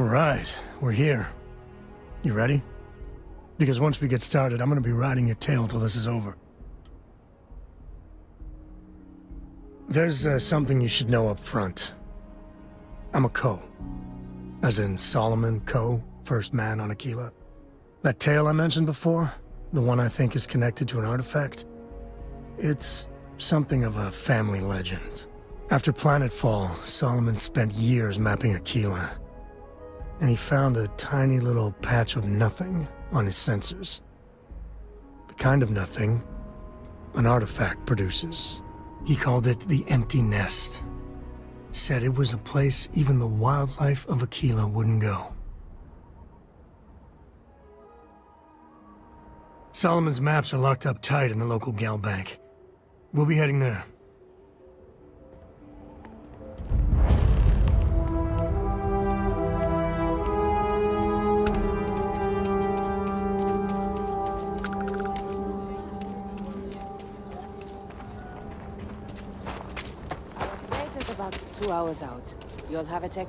right, we're here. You ready? Because once we get started, I'm gonna be riding your tail till this is over. There's something you should know up front. I'm a Coe. As in Solomon Coe, first man on Aquila. That tale I mentioned before, the one I think is connected to an artifact, it's something of a family legend. After Planetfall, Solomon spent years mapping Aquila, and he found a tiny little patch of nothing on his sensors. The kind of nothing an artifact produces. He called it the Empty Nest. Said it was a place even the wildlife of Aquila wouldn't go. Solomon's maps are locked up tight in the local gal bank. We'll be heading there. About 2 hours out. You'll have a tech.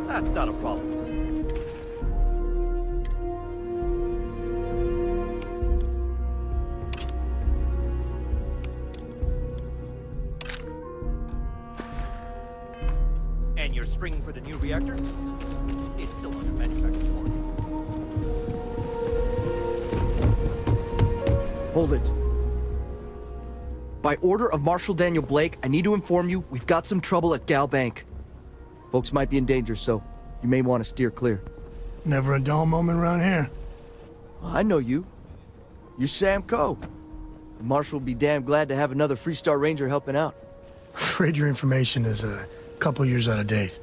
That's not a problem. And you're springing for the new reactor? It's still under manufacturing order. Hold it. By order of Marshal Daniel Blake, I need to inform you we've got some trouble at Gal Bank. Folks might be in danger, so you may want to steer clear. Never a dull moment around here. I know you. You're Sam Coe. The Marshal will be damn glad to have another Freestar Ranger helping out. Afraid your information is a couple years out of date.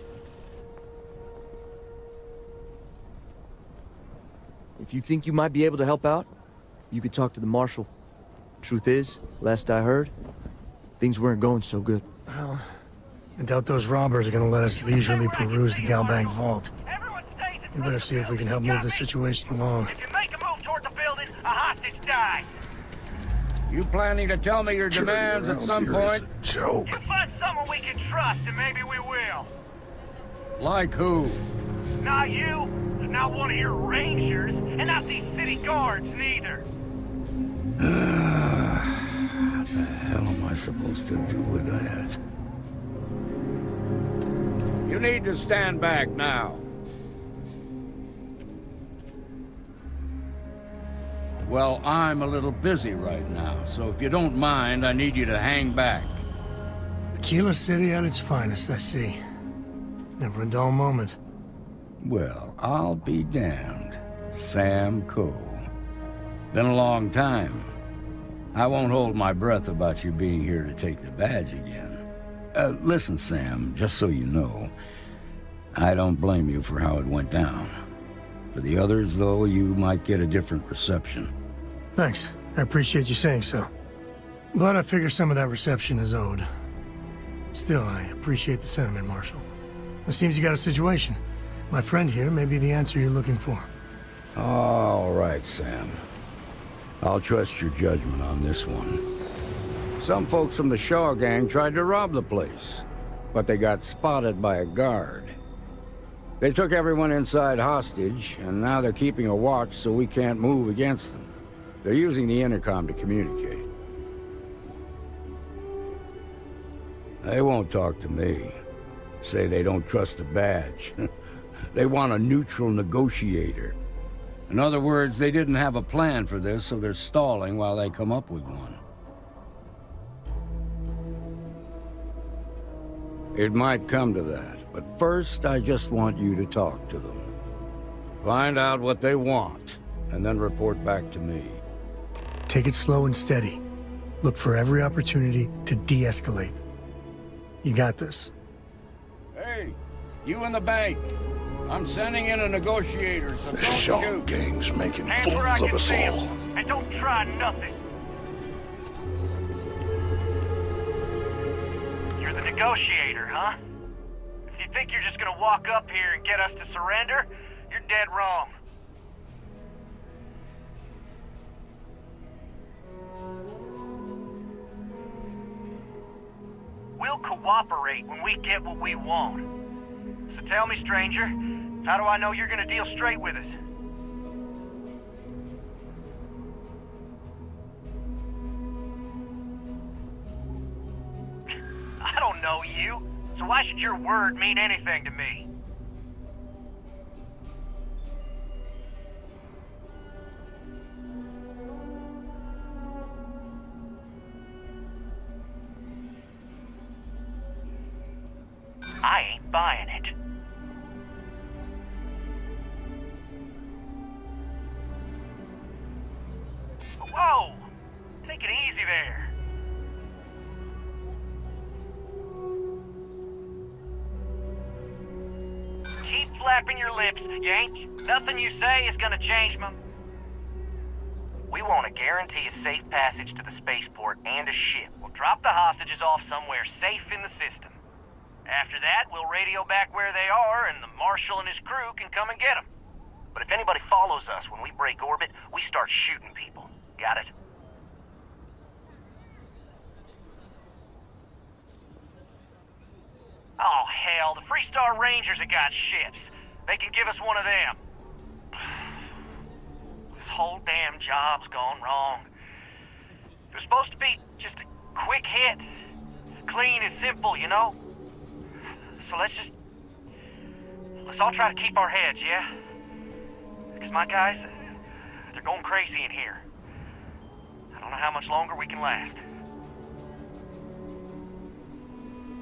If you think you might be able to help out, you could talk to the Marshal. Truth is, last I heard, things weren't going so good. Well, I doubt those robbers are gonna let us leisurely peruse the Galbank vault. We better see if we can help move the situation along. If you make a move towards the building, a hostage dies. You planning to tell me your demands at some point? Joke. You find someone we can trust, and maybe we will. Like who? Not you, not one of your rangers, and not these city guards, neither. What the hell am I supposed to do with that? You need to stand back now. Well, I'm a little busy right now, so if you don't mind, I need you to hang back. Aquila City at its finest, I see. Never a dull moment. Well, I'll be damned. Sam Coe. Been a long time. I won't hold my breath about you being here to take the badge again. Listen, Sam, just so you know, I don't blame you for how it went down. For the others, though, you might get a different reception. Thanks. I appreciate you saying so. But I figure some of that reception is owed. Still, I appreciate the sentiment, Marshal. It seems you got a situation. My friend here may be the answer you're looking for. All right, Sam. I'll trust your judgment on this one. Some folks from the Shaw gang tried to rob the place, but they got spotted by a guard. They took everyone inside hostage, and now they're keeping a watch so we can't move against them. They're using the intercom to communicate. They won't talk to me. Say they don't trust the badge. They want a neutral negotiator. In other words, they didn't have a plan for this, so they're stalling while they come up with one. It might come to that, but first I just want you to talk to them. Find out what they want, and then report back to me. Take it slow and steady. Look for every opportunity to de-escalate. You got this. Hey, you in the bank. I'm sending in a negotiator, so The don't Shaw shoot. gang's making Hands where I fools of can us see 'em, all. and don't try nothing. You're the negotiator, huh? If you think you're just gonna walk up here and get us to surrender, you're dead wrong. We'll cooperate when we get what we want. So tell me, stranger, how do I know you're gonna deal straight with us? I don't know you, so why should your word mean anything to me? I ain't buying it. Whoa! Take it easy there. Keep flapping your lips. You ain't... Nothing you say is gonna change my... We want to guarantee a safe passage to the spaceport and a ship. We'll drop the hostages off somewhere safe in the system. After that, we'll radio back where they are, and the Marshal and his crew can come and get them. But if anybody follows us when we break orbit, we start shooting people. Got it? Oh, hell, the Freestar Rangers have got ships. They can give us one of them. This whole damn job's gone wrong. It was supposed to be just a quick hit. Clean and simple, you know? So let's all try to keep our heads, yeah? Because my guys, they're going crazy in here. I don't know how much longer we can last.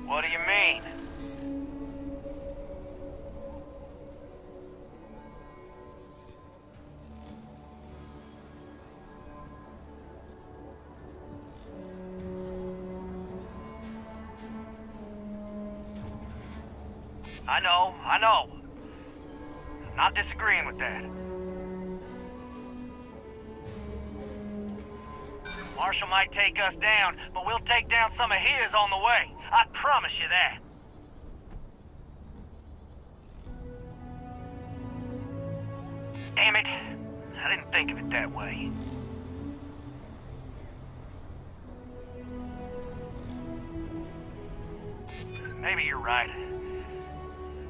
What do you mean? I know. I'm not disagreeing with that. Marshall might take us down, but we'll take down some of his on the way. I promise you that. Damn it. I didn't think of it that way. Maybe you're right.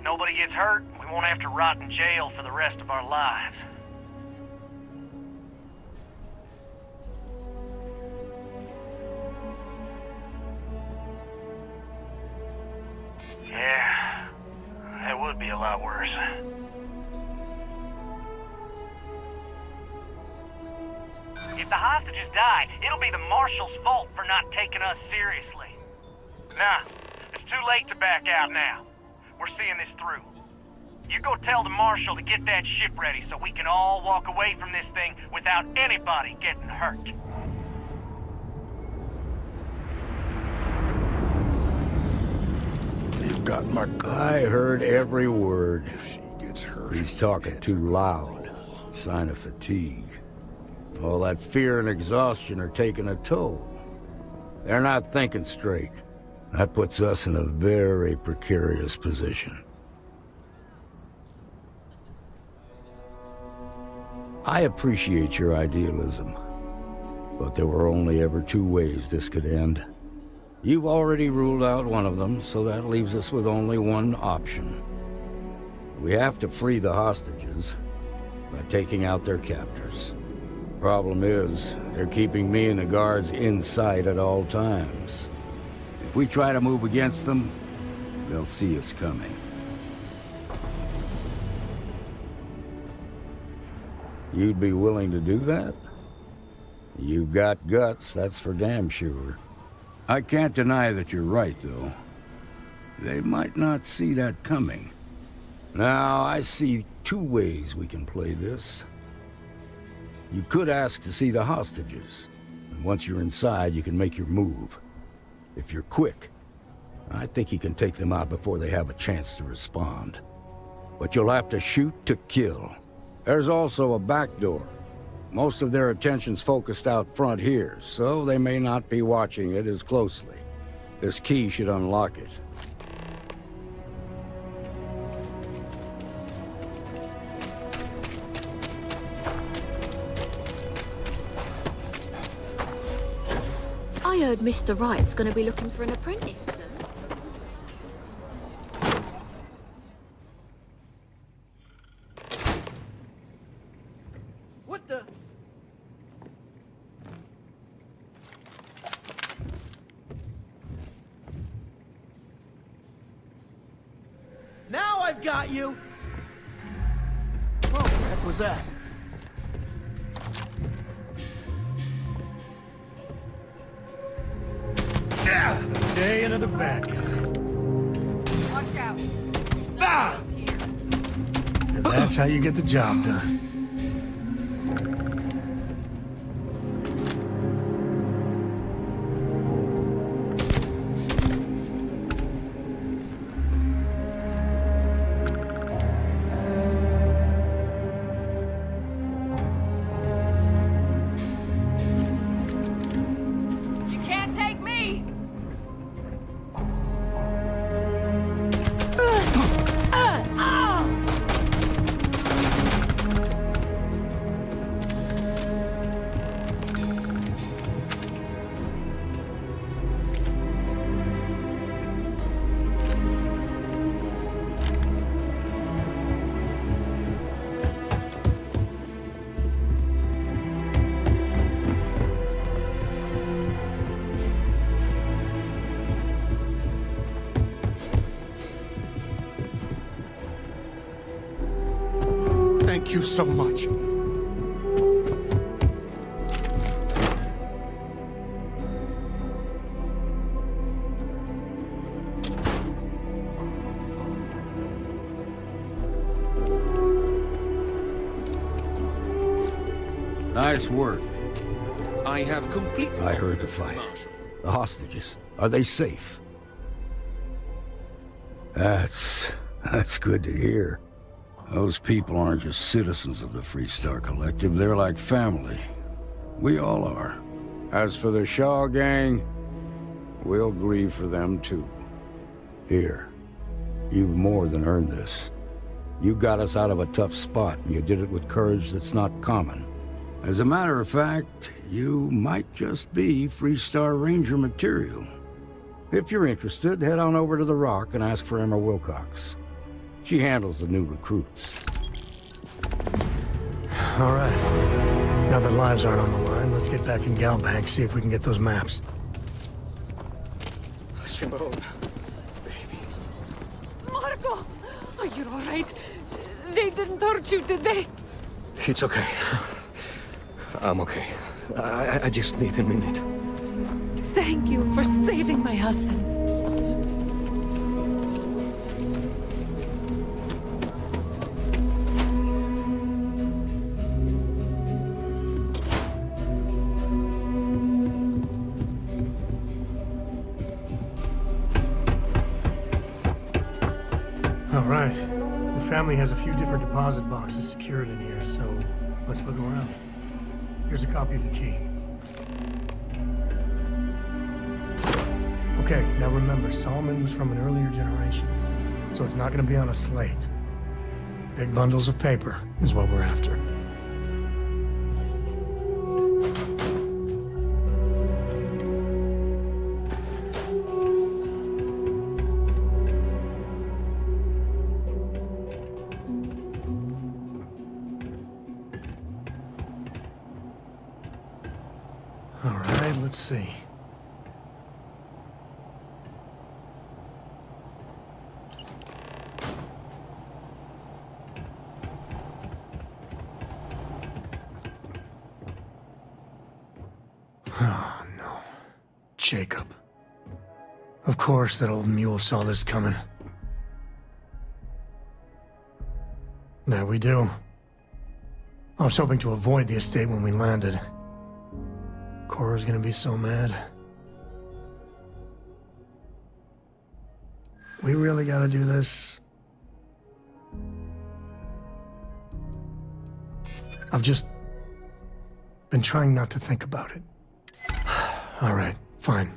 Nobody gets hurt, we won't have to rot in jail for the rest of our lives. Yeah, that would be a lot worse. If the hostages die, it'll be the Marshal's fault for not taking us seriously. Nah, it's too late to back out now. We're seeing this through. You go tell the Marshal to get that ship ready so we can all walk away from this thing without anybody getting hurt. You've got my I heard every word. If she gets hurt, He's talking too loud. Sign of fatigue. All that fear and exhaustion are taking a toll. They're not thinking straight. That puts us in a very precarious position. I appreciate your idealism, but there were only ever two ways this could end. You've already ruled out one of them, so that leaves us with only one option. We have to free the hostages by taking out their captors. Problem is, they're keeping me and the guards inside at all times. If we try to move against them, they'll see us coming. You'd be willing to do that? You've got guts, that's for damn sure. I can't deny that you're right, though. They might not see that coming. Now, I see two ways we can play this. You could ask to see the hostages, and once you're inside, you can make your move. If you're quick, I think you can take them out before they have a chance to respond. But you'll have to shoot to kill. There's also a back door. Most of their attention's focused out front here, so they may not be watching it as closely. This key should unlock it. I heard Mr. Wright's gonna be looking for an apprentice soon. What the? Now I've got you! what the heck was that? Day into the bad guy. Watch out. Ah! And that's how you get the job done. You can't take me! Thank you so much. Nice work. I have complete... I heard the fight. The hostages, are they safe? That's good to hear. Those people aren't just citizens of the Freestar Collective, they're like family. We all are. As for the Shaw gang, we'll grieve for them too. Here, you've more than earned this. You got us out of a tough spot, and you did it with courage that's not common. As a matter of fact, you might just be Freestar Ranger material. If you're interested, head on over to the Rock and ask for Emma Wilcox. She handles the new recruits. All right. Now that lives aren't on the line, let's get back in Galbank, see if we can get those maps. Shimon. Marco! Are you alright? They didn't hurt you, did they? It's okay. I'm okay. I just need a minute. Thank you for saving my husband. right. The family has a few different deposit boxes secured in here, so let's look around. Here's a copy of the key. Okay, now remember, Solomon was from an earlier generation, so it's not going to be on a slate. Big bundles of paper is what we're after. All right, let's see. Oh, no. Jacob. Of course that old mule saw this coming. There we do. I was hoping to avoid the estate when we landed. Cora's gonna be so mad. We really gotta do this. I've just been trying not to think about it. All right, fine.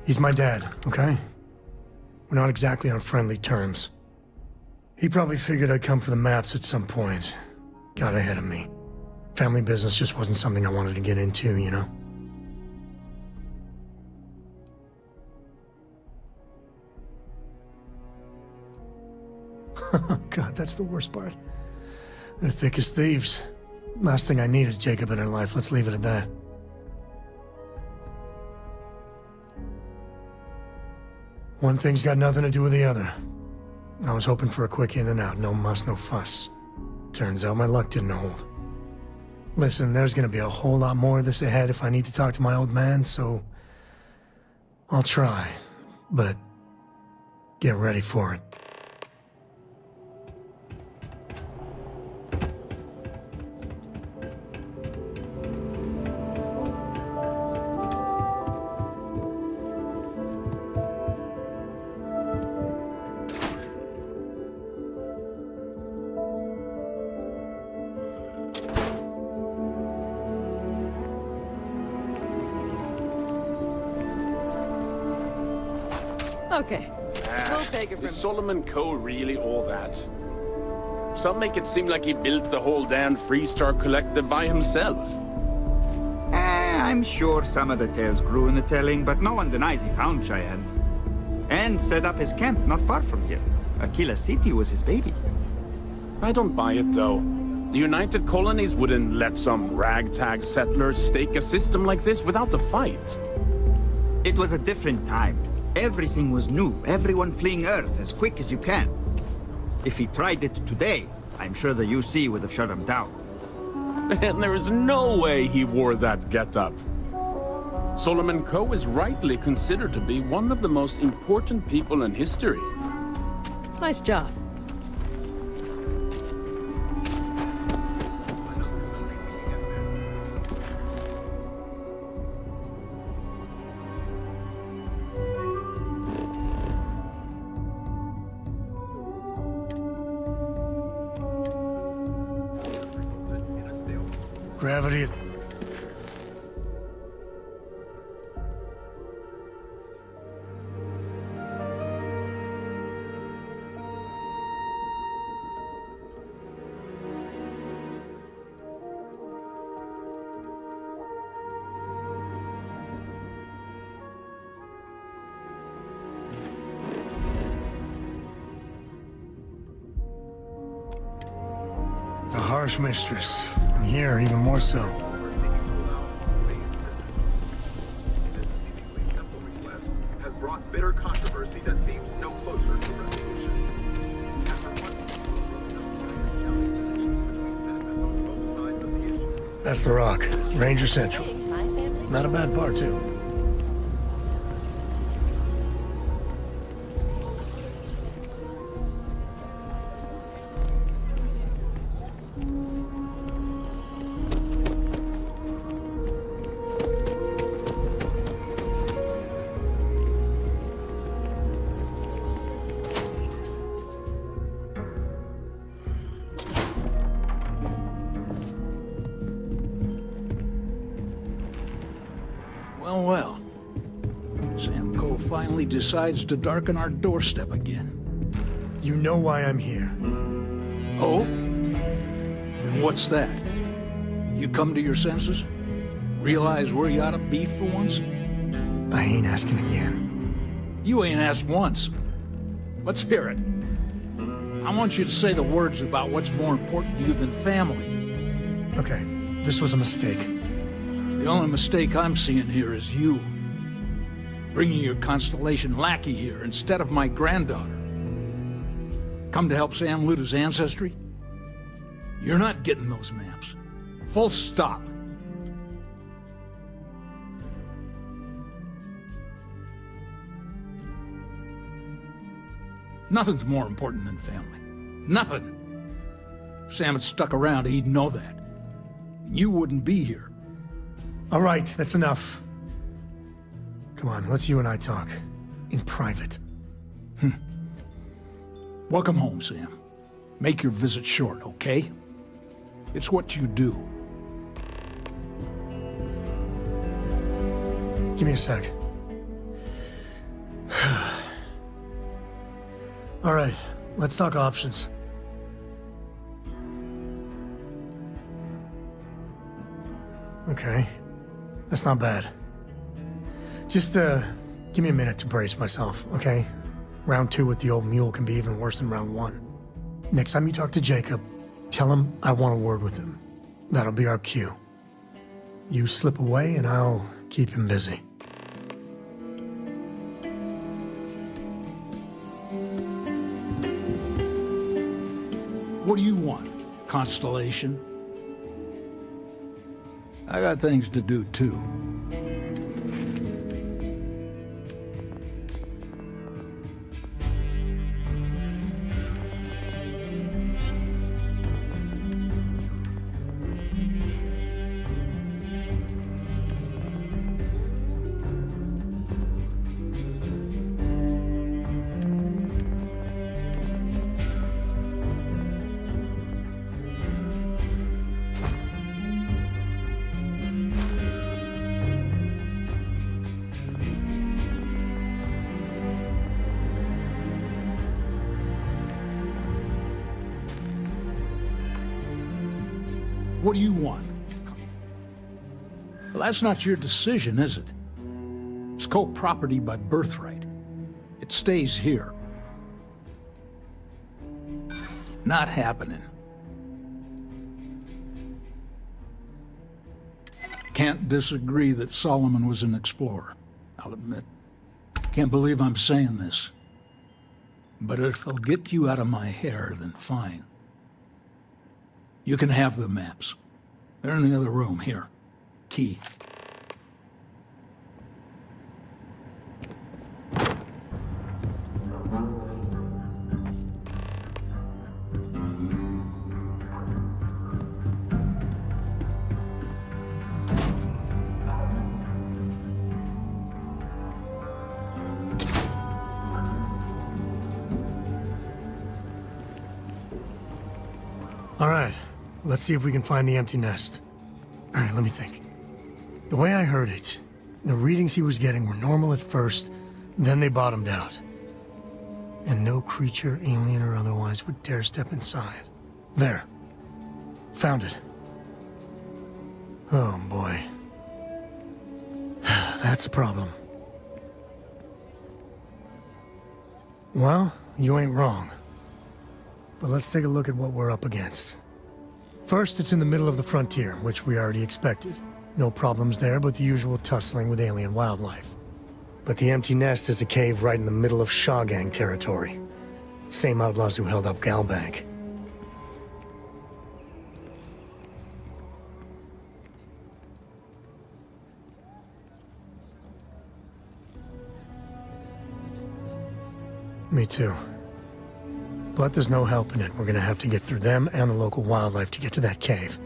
He's my dad, okay? We're not exactly on friendly terms. He probably figured I'd come for the maps at some point. Got ahead of me. Family business just wasn't something I wanted to get into, you know? God, that's the worst part. They're thick as thieves. Last thing I need is Jacob in her life. Let's leave it at that. One thing's got nothing to do with the other. I was hoping for a quick in and out. No muss, no fuss. Turns out my luck didn't hold. Listen, there's gonna be a whole lot more of this ahead if I need to talk to my old man, so I'll try, but get ready for it. Okay, we'll take it from Is here. Solomon Coe really all that? Some make it seem like he built the whole damn Freestar Collective by himself. I'm sure some of the tales grew in the telling, but no one denies he found Cheyenne. And set up his camp not far from here. Aquila City was his baby. I don't buy it, though. The United Colonies wouldn't let some ragtag settlers stake a system like this without a fight. It was a different time. Everything was new, everyone fleeing Earth as quick as you can. If he tried it today, I'm sure the UC would have shut him down. And there is no way he wore that getup. Solomon Coe is rightly considered to be one of the most important people in history. Nice job. Gravity is... a harsh mistress. And here, even more so. Has brought bitter controversy that seems no closer to resolution. That's the Rock. Ranger Central. Not a bad part, too. Well, well. Sam Coe finally decides to darken our doorstep again. You know why I'm here. Oh? Then what's that? You come to your senses? Realize where you ought to be for once? I ain't asking again. You ain't asked once. Let's hear it. I want you to say the words about what's more important to you than family. Okay, this was a mistake. The only mistake I'm seeing here is you. Bringing your Constellation lackey here instead of my granddaughter. Come to help Sam loot his ancestry? You're not getting those maps. Full stop. Nothing's more important than family. Nothing. If Sam had stuck around, he'd know that. You wouldn't be here. All right, that's enough. Come on, let's you and I talk. In private. Welcome home, Sam. Make your visit short, okay? It's what you do. Give me a sec. All right, let's talk options. Okay, that's not bad. Just, give me a minute to brace myself, okay? Round 2 with the old mule can be even worse than round 1. Next time you talk to Jacob, tell him I want a word with him. That'll be our cue. You slip away and I'll keep him busy. What do you want, Constellation? I got things to do, too. What do you want? Well, that's not your decision, is it? It's co-property by birthright. It stays here. Not happening. Can't disagree that Solomon was an explorer, I'll admit. Can't believe I'm saying this. But if it'll get you out of my hair, then fine. You can have the maps. They're in the other room, here. Key. All right, let's see if we can find the empty nest. All right, let me think. The way I heard it, the readings he was getting were normal at first, then they bottomed out. And no creature, alien or otherwise, would dare step inside. There. Found it. Oh, boy. That's a problem. Well, you ain't wrong. But let's take a look at what we're up against. First, it's in the middle of the frontier, which we already expected. No problems there, but the usual tussling with alien wildlife. But the empty nest is a cave right in the middle of Shaw Gang territory. Same outlaws who held up Galbank. Me too. But there's no helping it. We're gonna have to get through them and the local wildlife to get to that cave.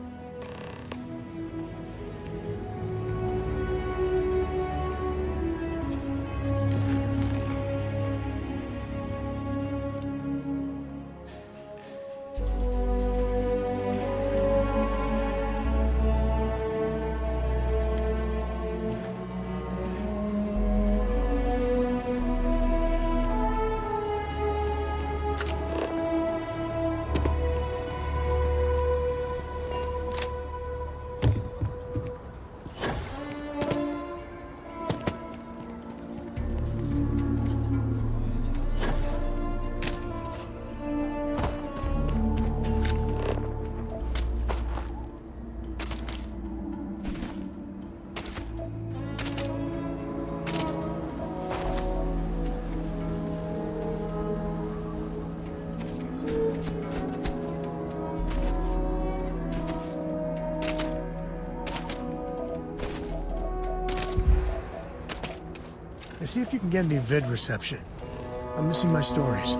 and see if you can get any vid reception. I'm missing my stories.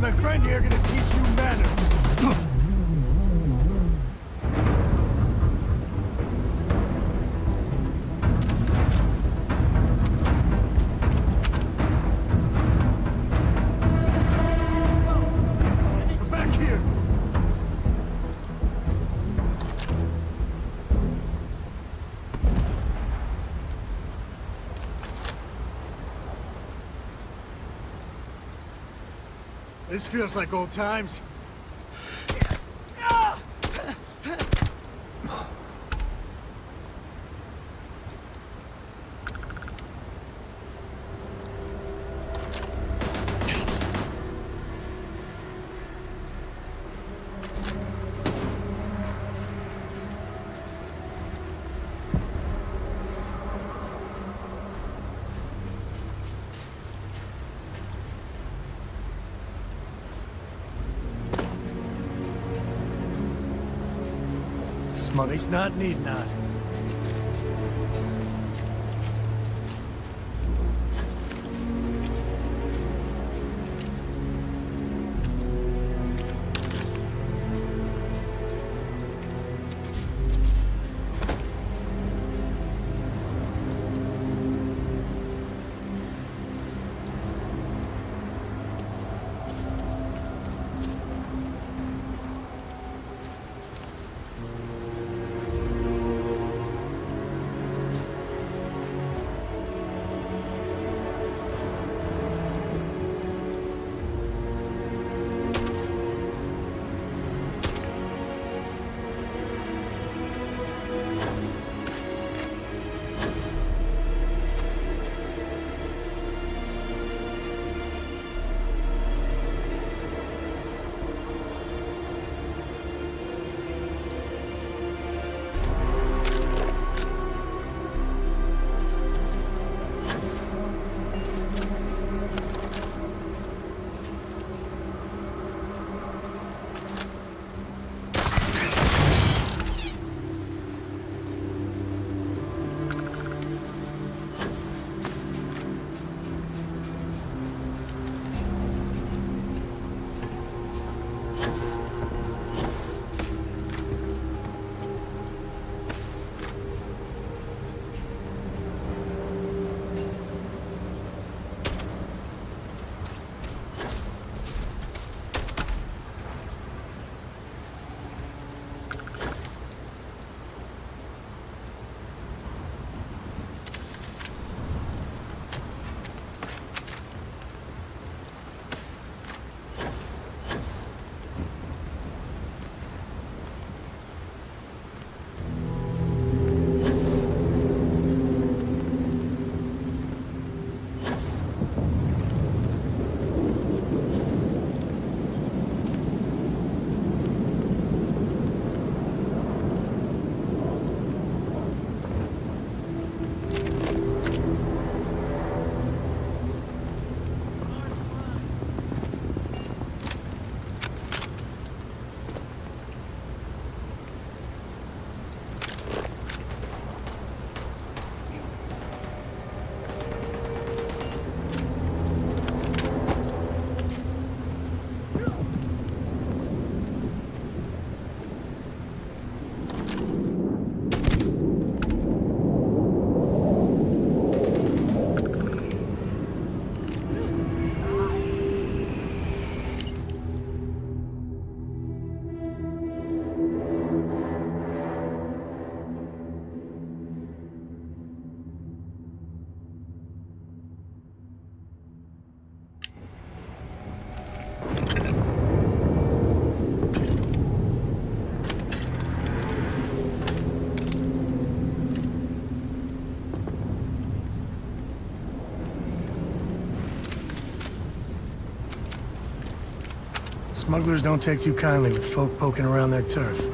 My friend here gonna teach you manners. This feels like old times. Smuggling's not need not. Smugglers don't take too kindly with folk poking around their turf.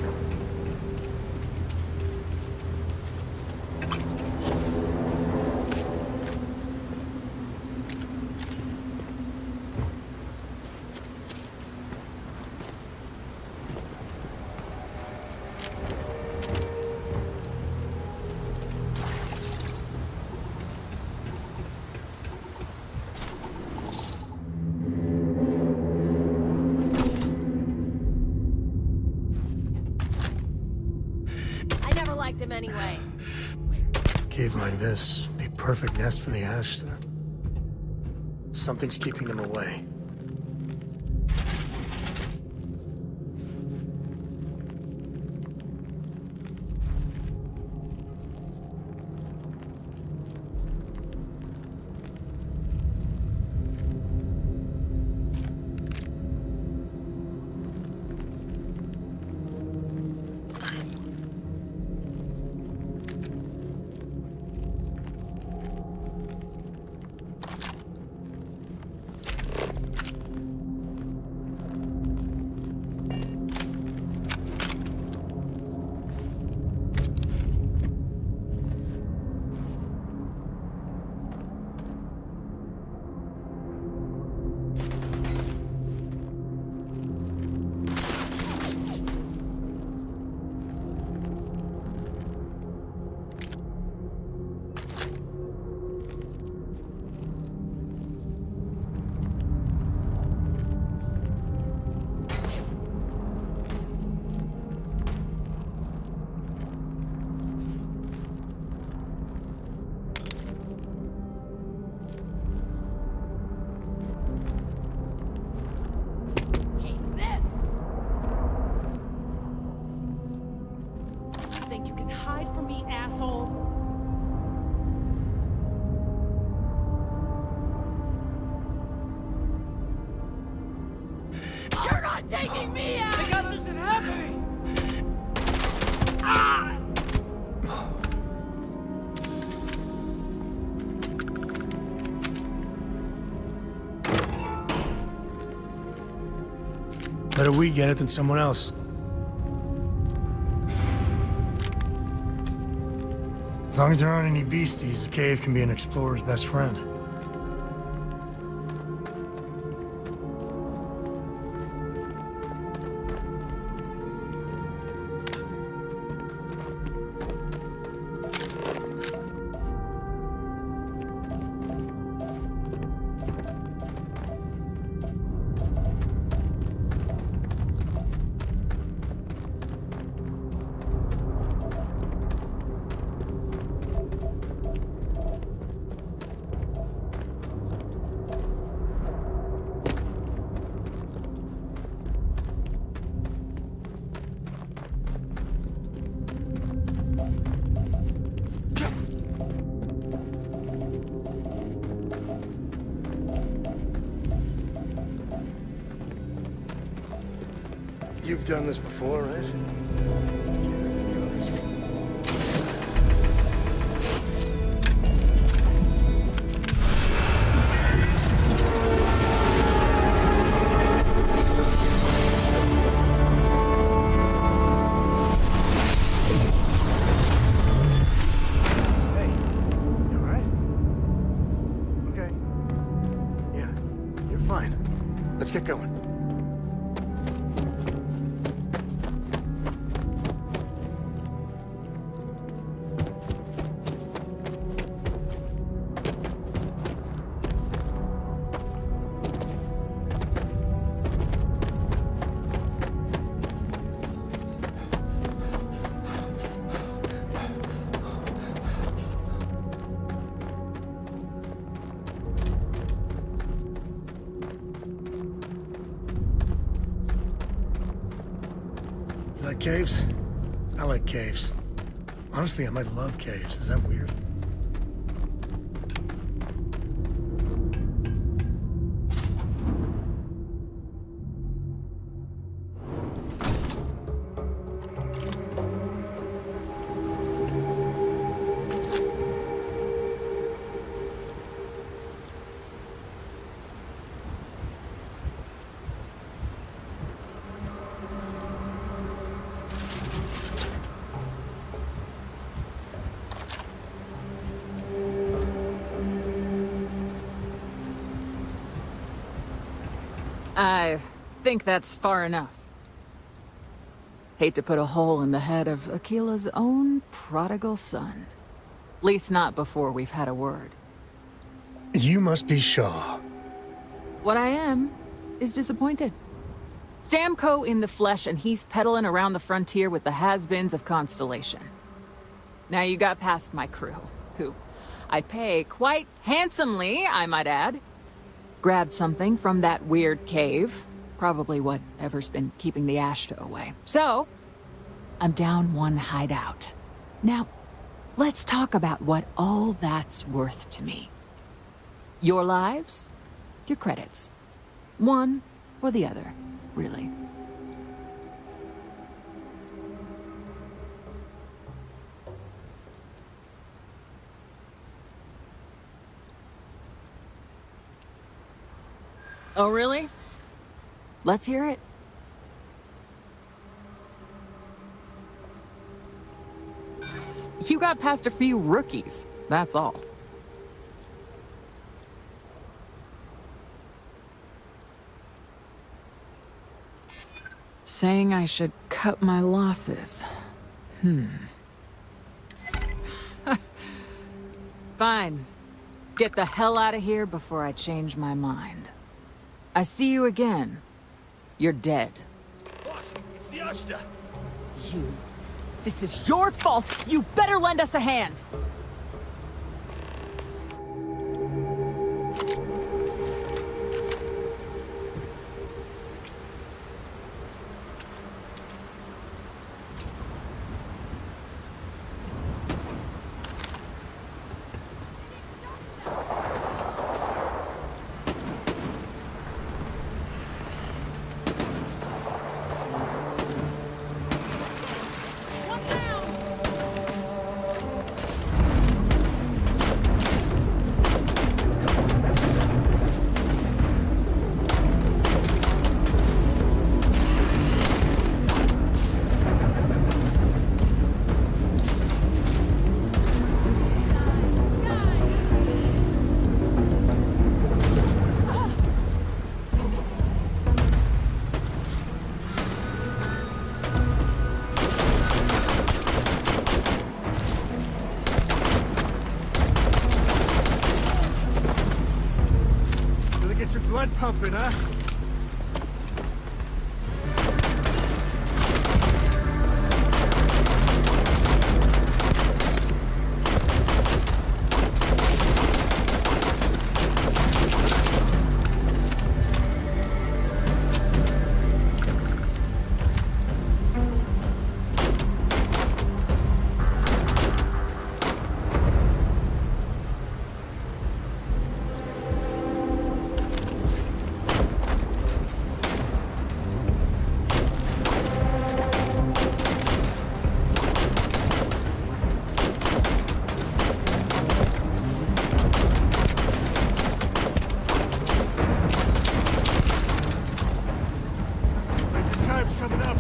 Him anyway. Cave like this, be perfect nest for the Ashta. Something's keeping them away. asshole. You're not taking me out! This isn't happening! Better we get it than someone else. As long as there aren't any beasties, the cave can be an explorer's best friend. You've done this before, right? Hey, you alright? Okay. Yeah, you're fine. Let's get going. You like caves? I like caves. Honestly, I might love caves. Is that weird? I think that's far enough. Hate to put a hole in the head of Akila's own prodigal son. Least not before we've had a word. You must be Shaw. What I am is disappointed. Sam Coe in the flesh, and he's peddling around the frontier with the has-beens of Constellation. Now you got past my crew, who I pay quite handsomely, I might add. Grabbed something from that weird cave. Probably whatever's been keeping the Ashta away. So, I'm down one hideout. Now, let's talk about what all that's worth to me. Your lives, your credits. One or the other, really. Oh, really? Let's hear it. You got past a few rookies, that's all. Saying I should cut my losses. Fine. Get the hell out of here before I change my mind. I see you again. You're dead. Boss, it's the Ashta. You. This is your fault. You better lend us a hand. pumping, huh? Time's coming up.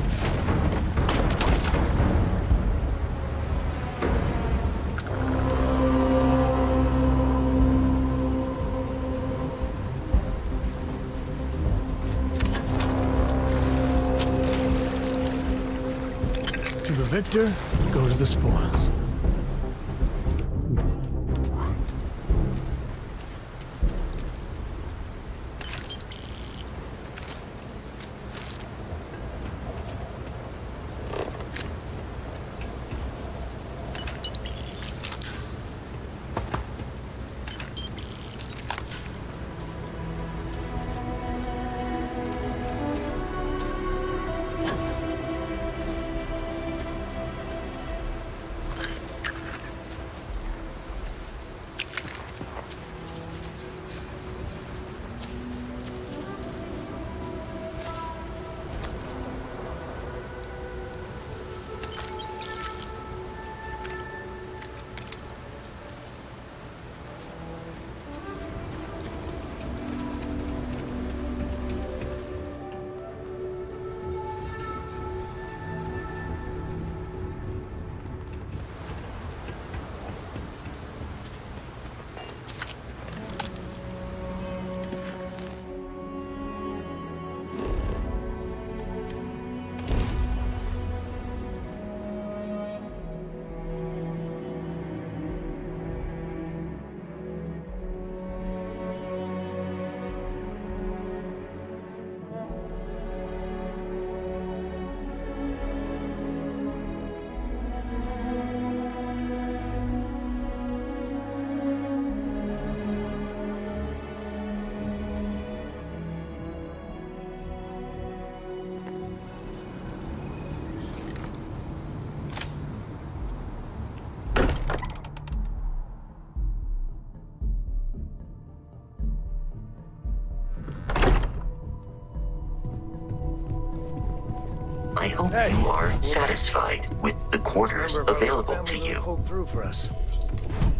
To the victor goes the spoils. I hope you are satisfied with the quarters available to you. Pulled through for us.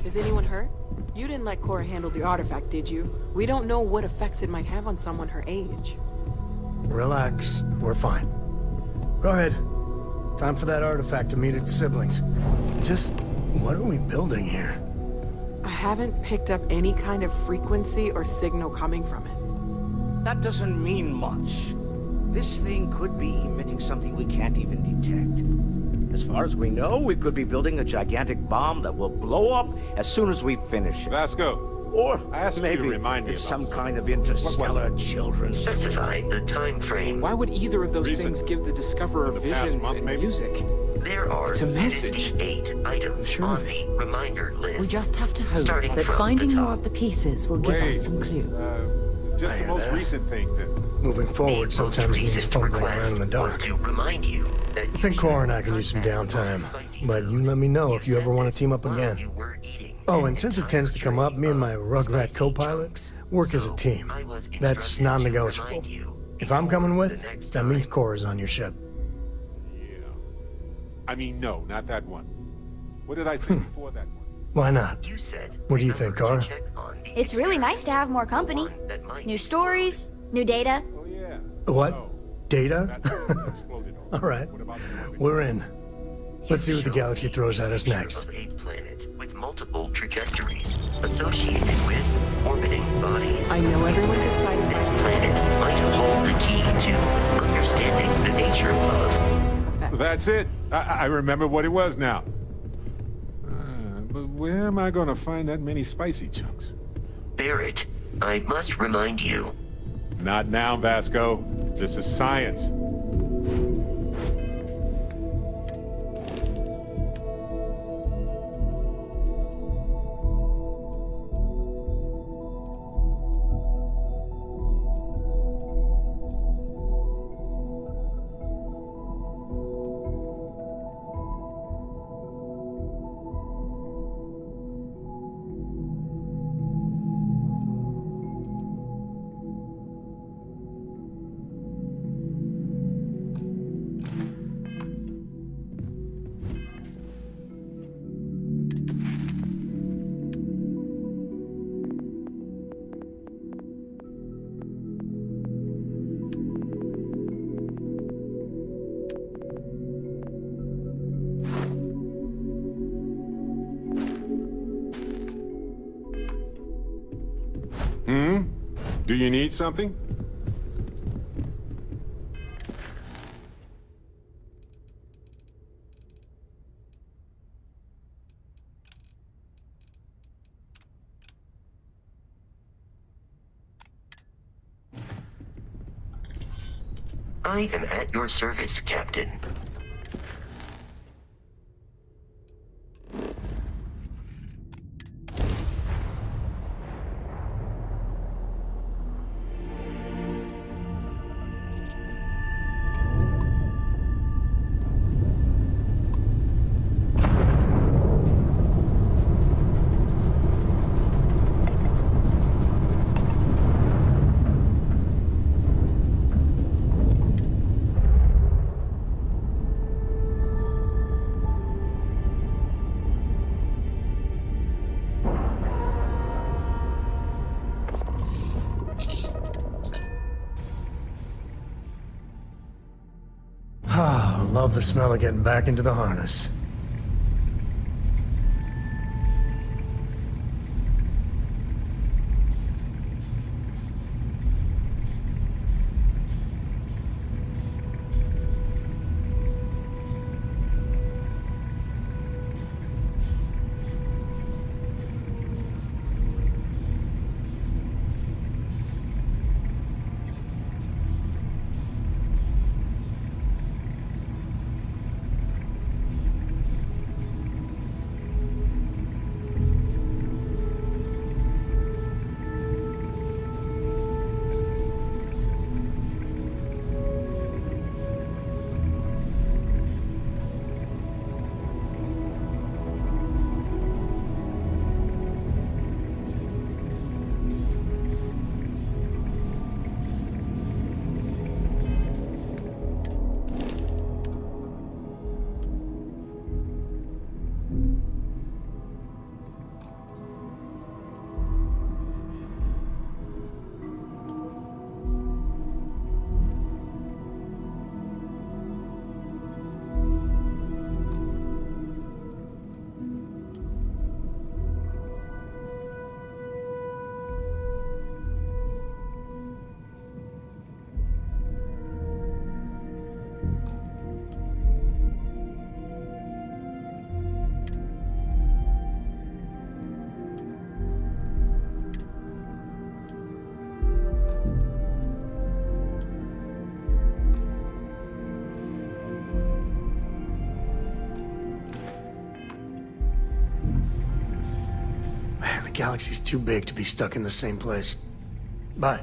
Is anyone hurt? You didn't let Cora handle the artifact, did you? We don't know what effects it might have on someone her age. Relax. We're fine. Go ahead. Time for that artifact to meet its siblings. Just, what are we building here? I haven't picked up any kind of frequency or signal coming from it. That doesn't mean much. This thing could be emitting something we can't even detect. As far as we know, we could be building a gigantic bomb that will blow up as soon as we finish it. Vasco, or I asked maybe you to remind me it's about some kind of interstellar children's... Specify the time frame. Why would either of those things give the Discoverer visions and music? There are It's a message. 58 items on the reminder list. We just have to hope Starting that from finding the top. more of the pieces will give us some clue. just the most recent thing that... Moving forward sometimes means fumbling around in the dark. To remind you that I think Cora and I can use some downtime, but you let me know if you ever want to team up again. Oh, and since it tends to come up, me and my Rugrat co-pilot work as a team. That's non-negotiable. If I'm coming with, that means Cora's on your ship. Yeah. I mean, no, not that one. What did I say before that one? Why not? What do you think, Cora? It's really nice to have more company. New stories, new data. What? Data? All right. We're in. Let's see what the galaxy throws at us next. A planet with multiple trajectories associated with orbiting bodies. I know everyone's excited. This planet might hold the key to understanding the nature of... That's it. I remember what it was now. But where am I going to find that many spicy chunks? Barrett, I must remind you, Not now, Vasco. This is science. Do you need something? I am at your service, Captain. Love the smell of getting back into the harness. The galaxy's too big to be stuck in the same place. Bye.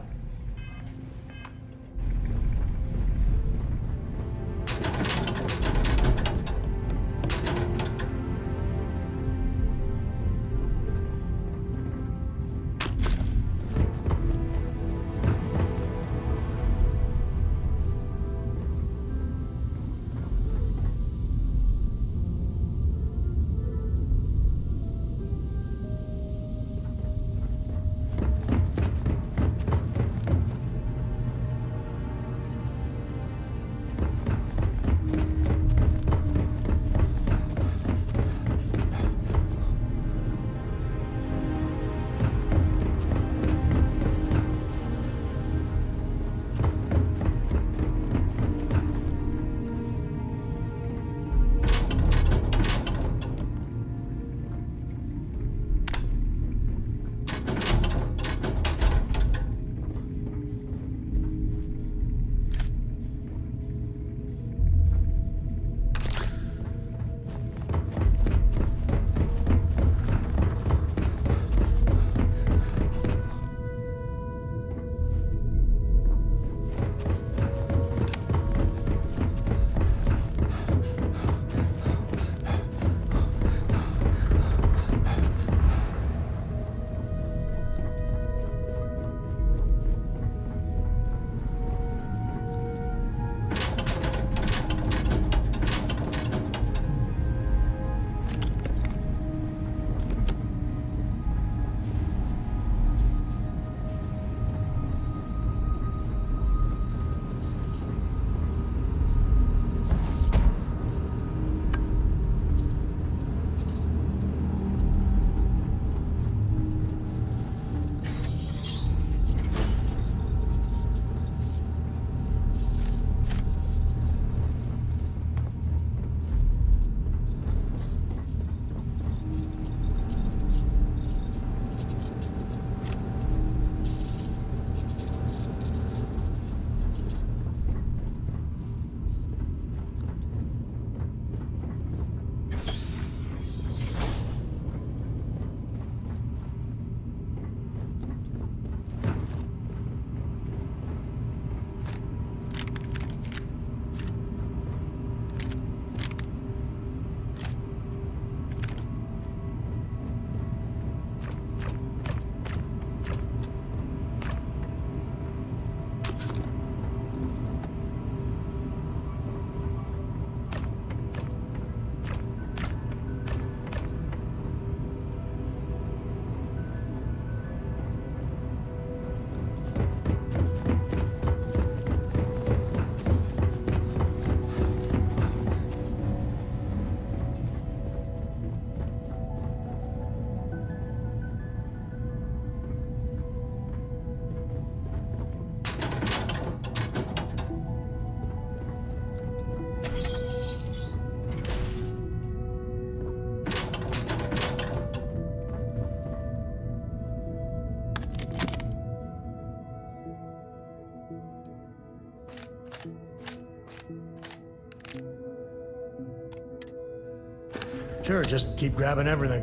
Sure, just keep grabbing everything.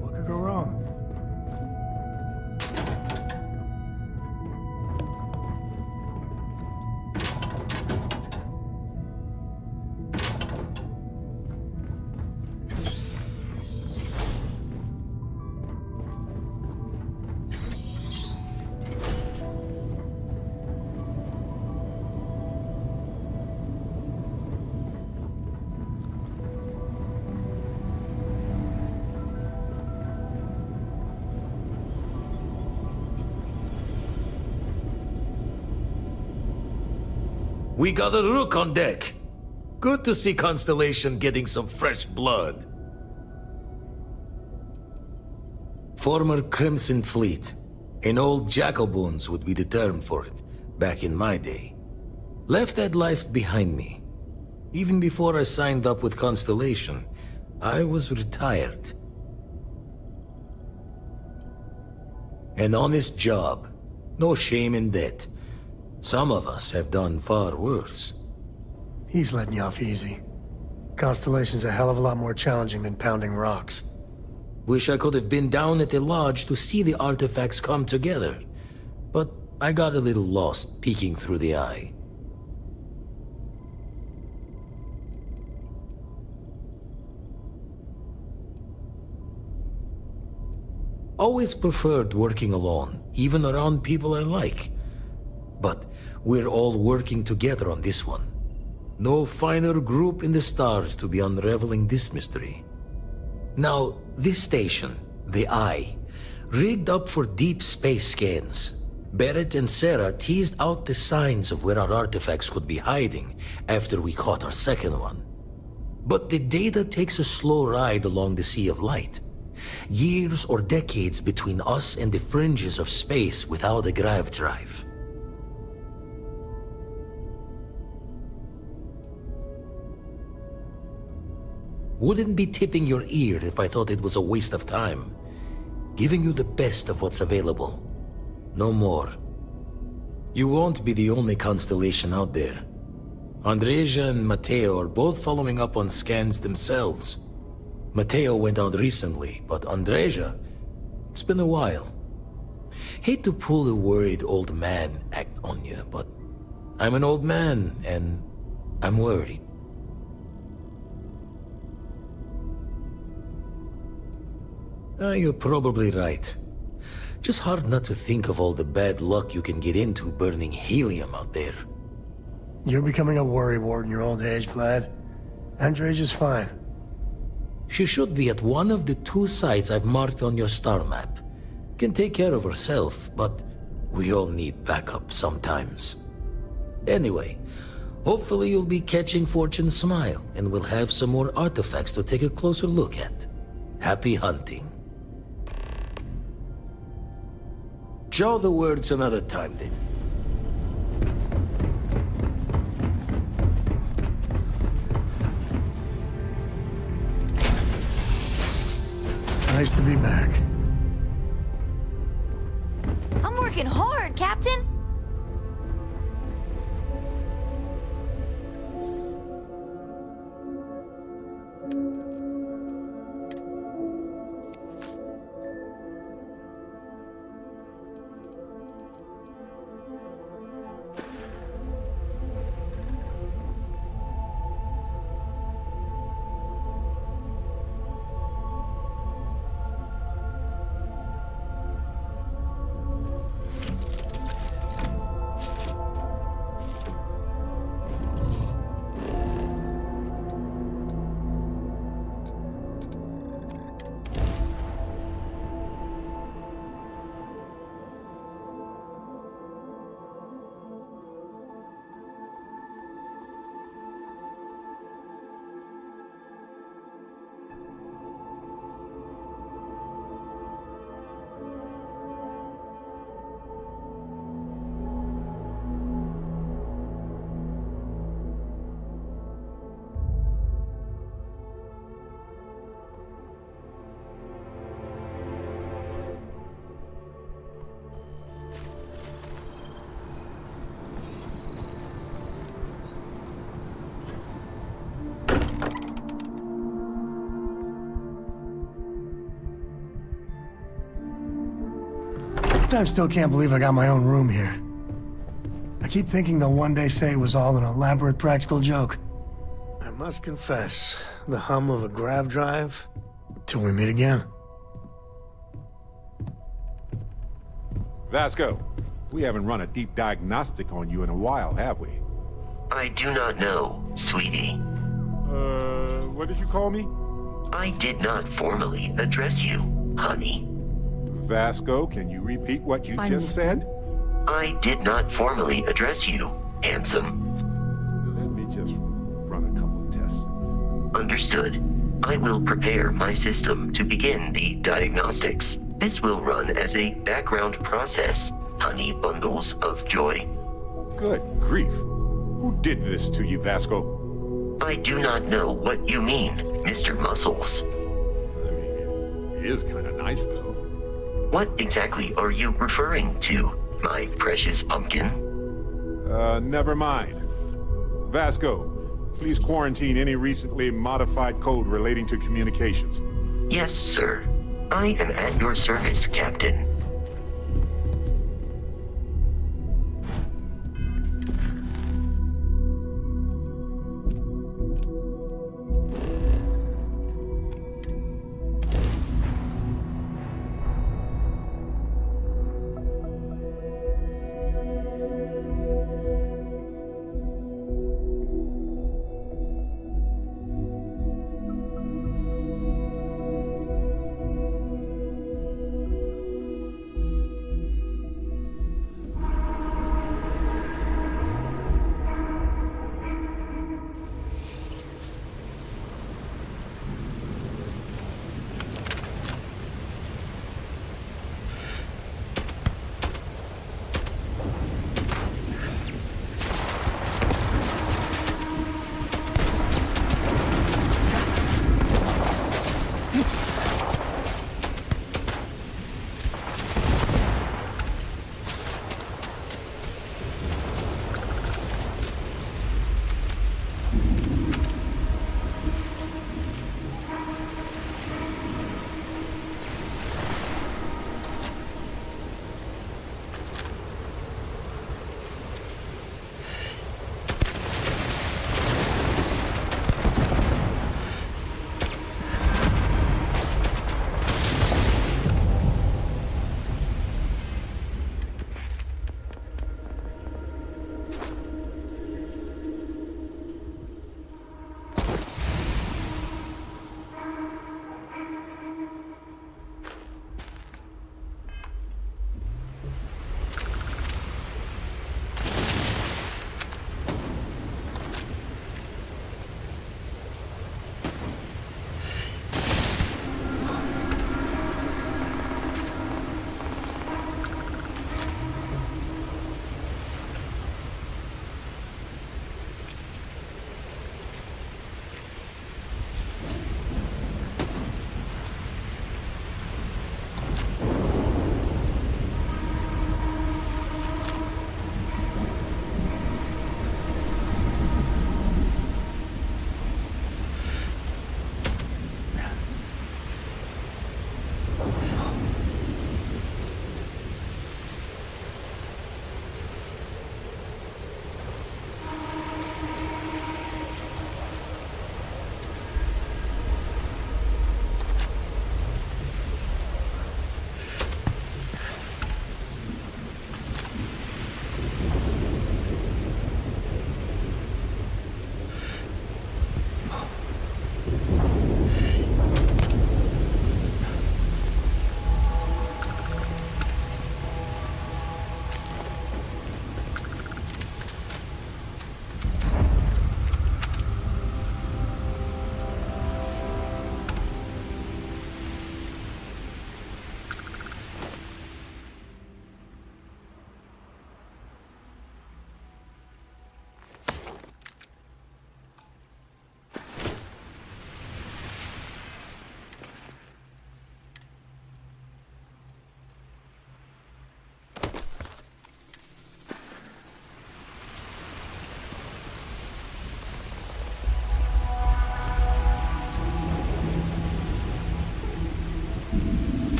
What could go wrong? We got a rook on deck. Good to see Constellation getting some fresh blood. Former Crimson Fleet. An old Jacoboons would be the term for it, back in my day. Left that life behind me. Even before I signed up with Constellation, I was retired. An honest job. No shame in that. Some of us have done far worse. He's letting you off easy. Constellation's a hell of a lot more challenging than pounding rocks. Wish I could have been down at the lodge to see the artifacts come together. But I got a little lost peeking through the eye. Always preferred working alone, even around people I like. But we're all working together on this one. No finer group in the stars to be unraveling this mystery. Now, this station, the Eye, rigged up for deep space scans. Barrett and Sarah teased out the signs of where our artifacts could be hiding after we caught our second one. But the data takes a slow ride along the Sea of Light. Years or decades between us and the fringes of space without a grav drive. Wouldn't be tipping your ear if I thought it was a waste of time. Giving you the best of what's available. No more. You won't be the only constellation out there. Andreja and Mateo are both following up on scans themselves. Mateo went out recently, but Andreja, it's been a while. Hate to pull a worried old man act on you, but I'm an old man, and I'm worried. You're probably right. Just hard not to think of all the bad luck you can get into burning helium out there. You're becoming a worrywart in your old age, Vlad. Andreja's fine. She should be at one of the 2 sites I've marked on your star map. Can take care of herself, but we all need backup sometimes. Anyway, hopefully you'll be catching Fortune's smile, and we'll have some more artifacts to take a closer look at. Happy hunting. Jaw the words another time, then. Nice to be back. I'm working hard, Captain. Sometimes still can't believe I got my own room here. I keep thinking they'll one day say it was all an elaborate practical joke. I must confess, the hum of a grav drive, till we meet again. Vasco, we haven't run a deep diagnostic on you in a while, have we? I do not know, sweetie. What did you call me? I did not formally address you, honey. Vasco, can you repeat what you just said? I did not formally address you, handsome. Let me just run a couple of tests. Understood. I will prepare my system to begin the diagnostics. This will run as a background process, honey bundles of joy. Good grief. Who did this to you, Vasco? I do not know what you mean, Mr. Muscles. I mean, it is kind of nice, though. What exactly are you referring to, my precious pumpkin? Never mind. Vasco, please quarantine any recently modified code relating to communications. Yes, sir. I am at your service, Captain.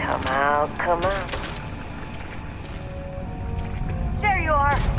Come out, come out. There you are.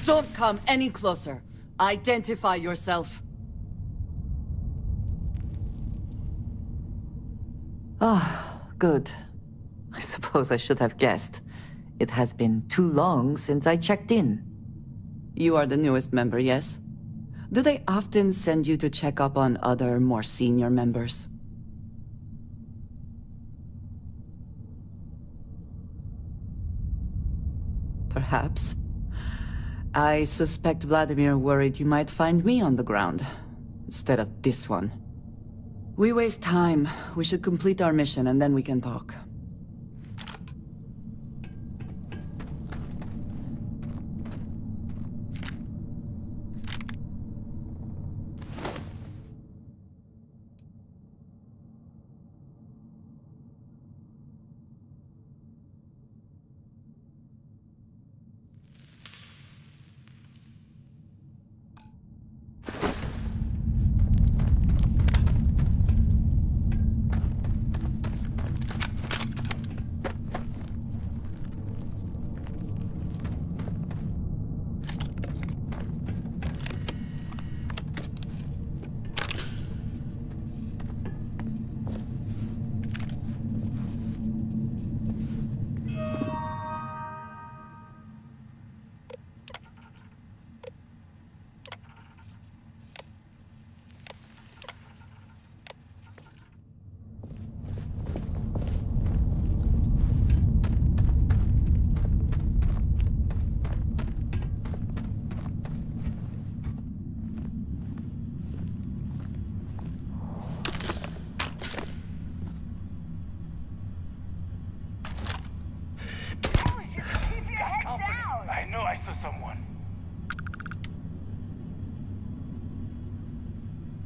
Don't come any closer. Identify yourself. Ah, good. I suppose I should have guessed. It has been too long since I checked in. You are the newest member, yes? Do they often send you to check up on other, more senior members? Perhaps. I suspect Vladimir worried you might find me on the ground, instead of this one. We waste time. We should complete our mission and then we can talk.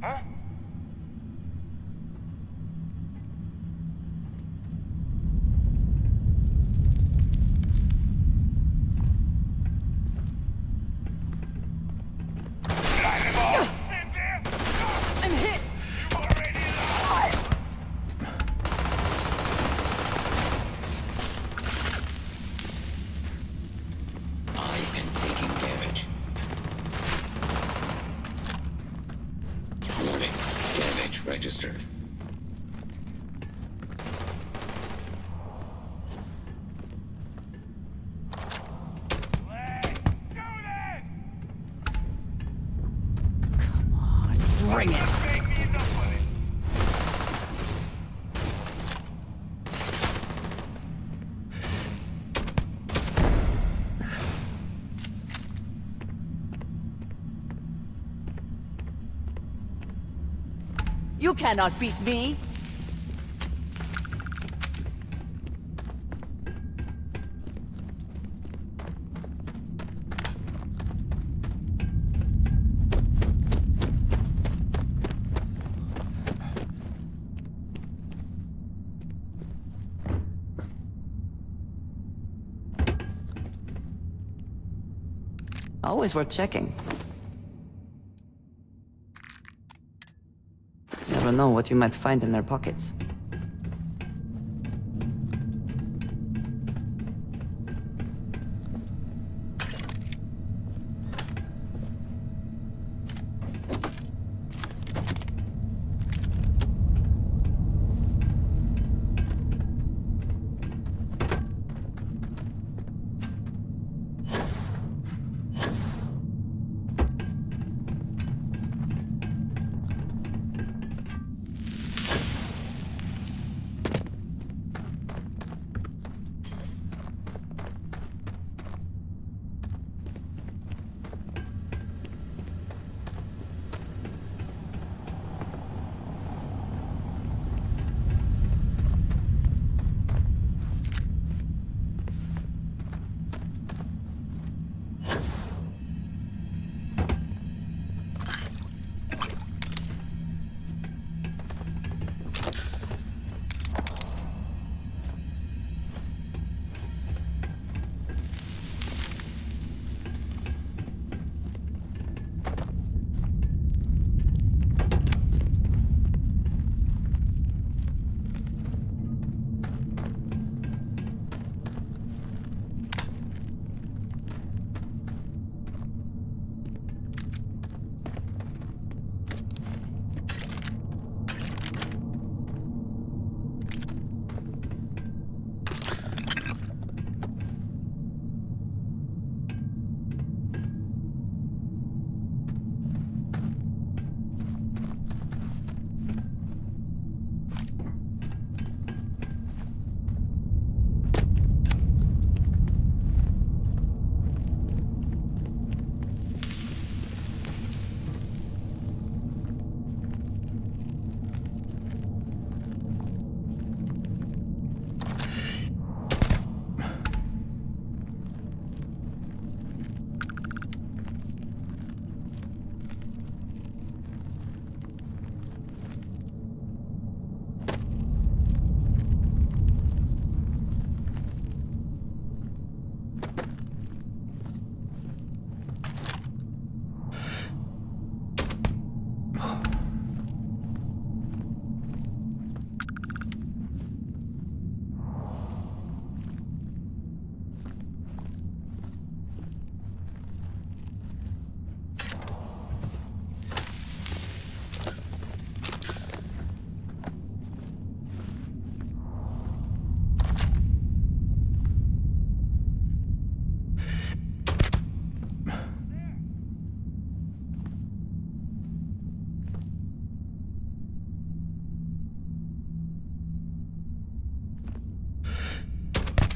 I'm hit! I am taking damage. Warning, damage registered. Bring it! You cannot beat me! Always worth checking. Never know what you might find in their pockets.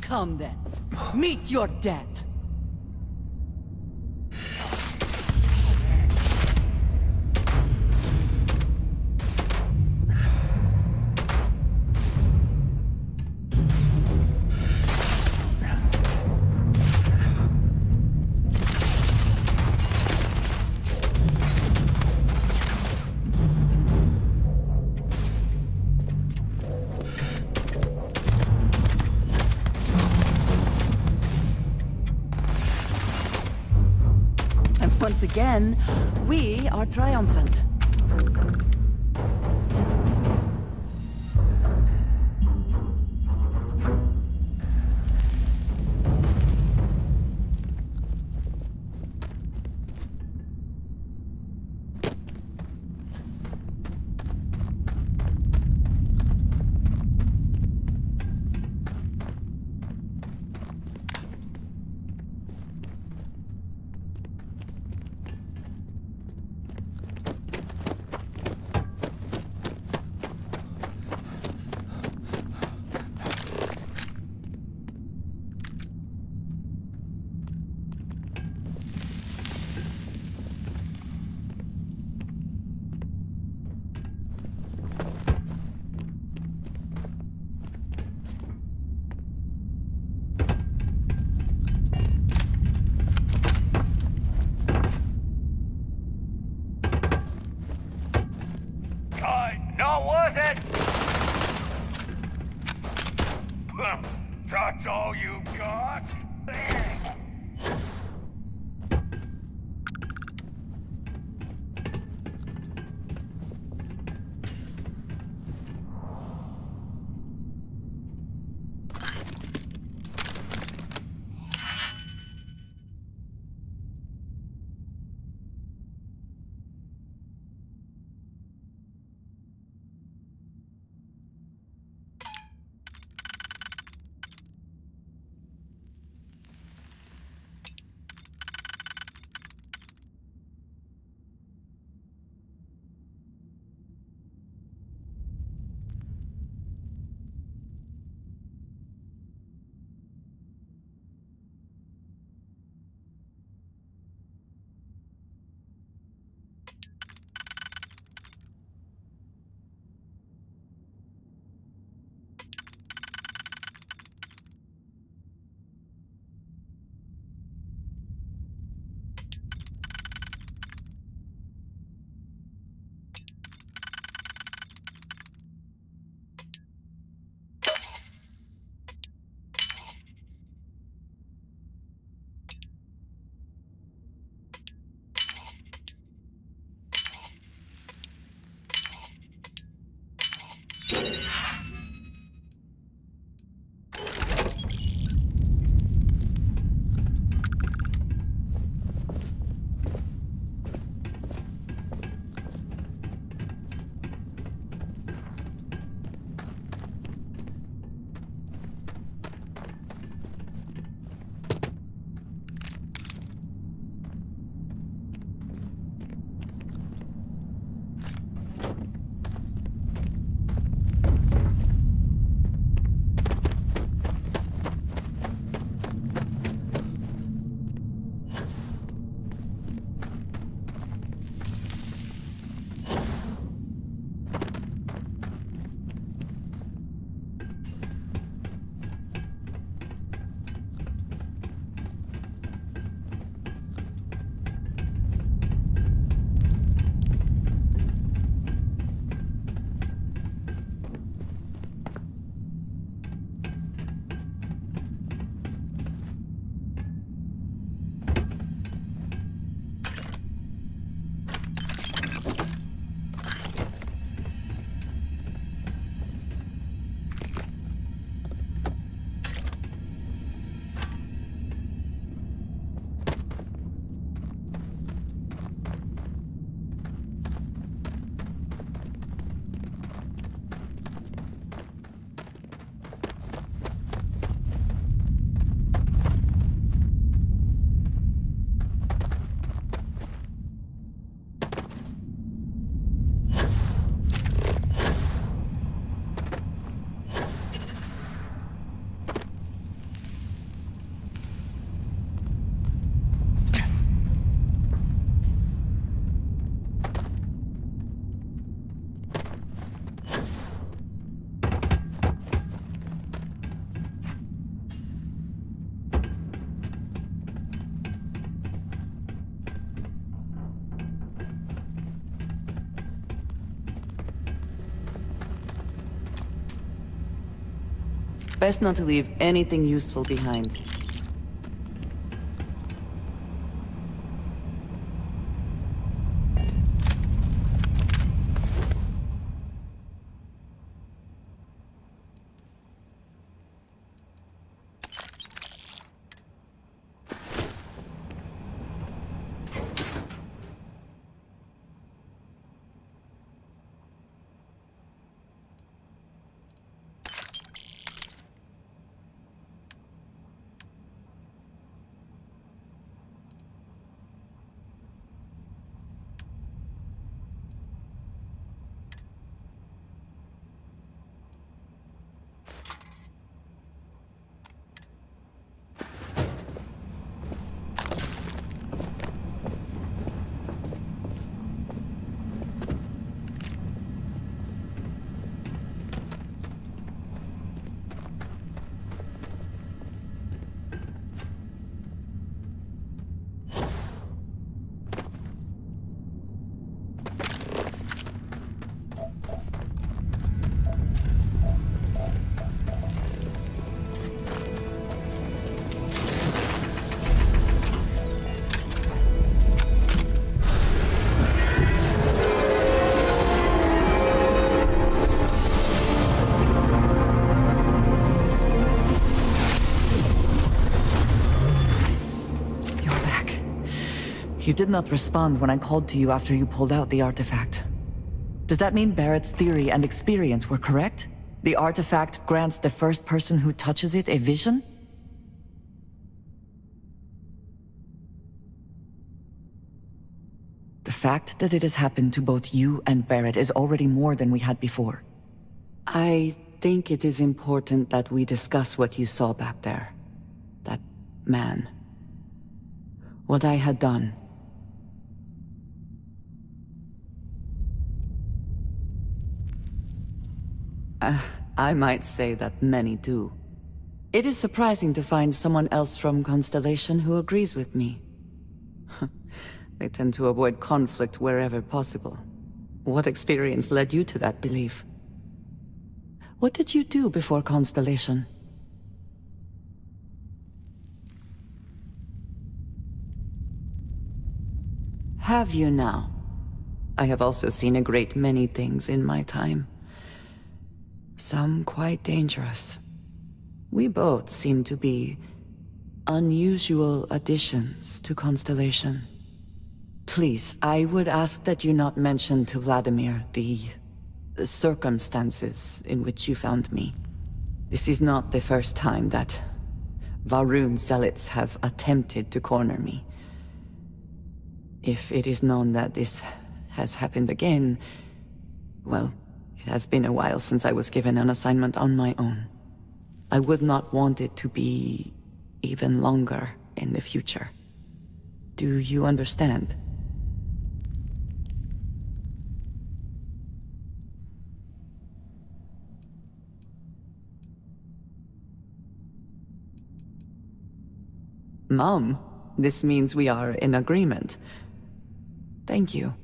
Come then. Meet your death. again, we are triumphant. Not worth it! That's all you got? Best not to leave anything useful behind. You did not respond when I called to you after you pulled out the artifact. Does that mean Barrett's theory and experience were correct? The artifact grants the first person who touches it a vision? The fact that it has happened to both you and Barrett is already more than we had before. I think it is important that we discuss what you saw back there. That man. What I had done. I might say that many do. It is surprising to find someone else from Constellation who agrees with me. They tend to avoid conflict wherever possible. What experience led you to that belief? What did you do before Constellation? Have you now? I have also seen a great many things in my time. Some quite dangerous. We both seem to be unusual additions to Constellation. Please, I would ask that you not mention to Vladimir the circumstances in which you found me. This is not the first time that Varun zealots have attempted to corner me. If it is known that this has happened again, well, it has been a while since I was given an assignment on my own. I would not want it to be even longer in the future. Do you understand? Mom, this means we are in agreement. Thank you.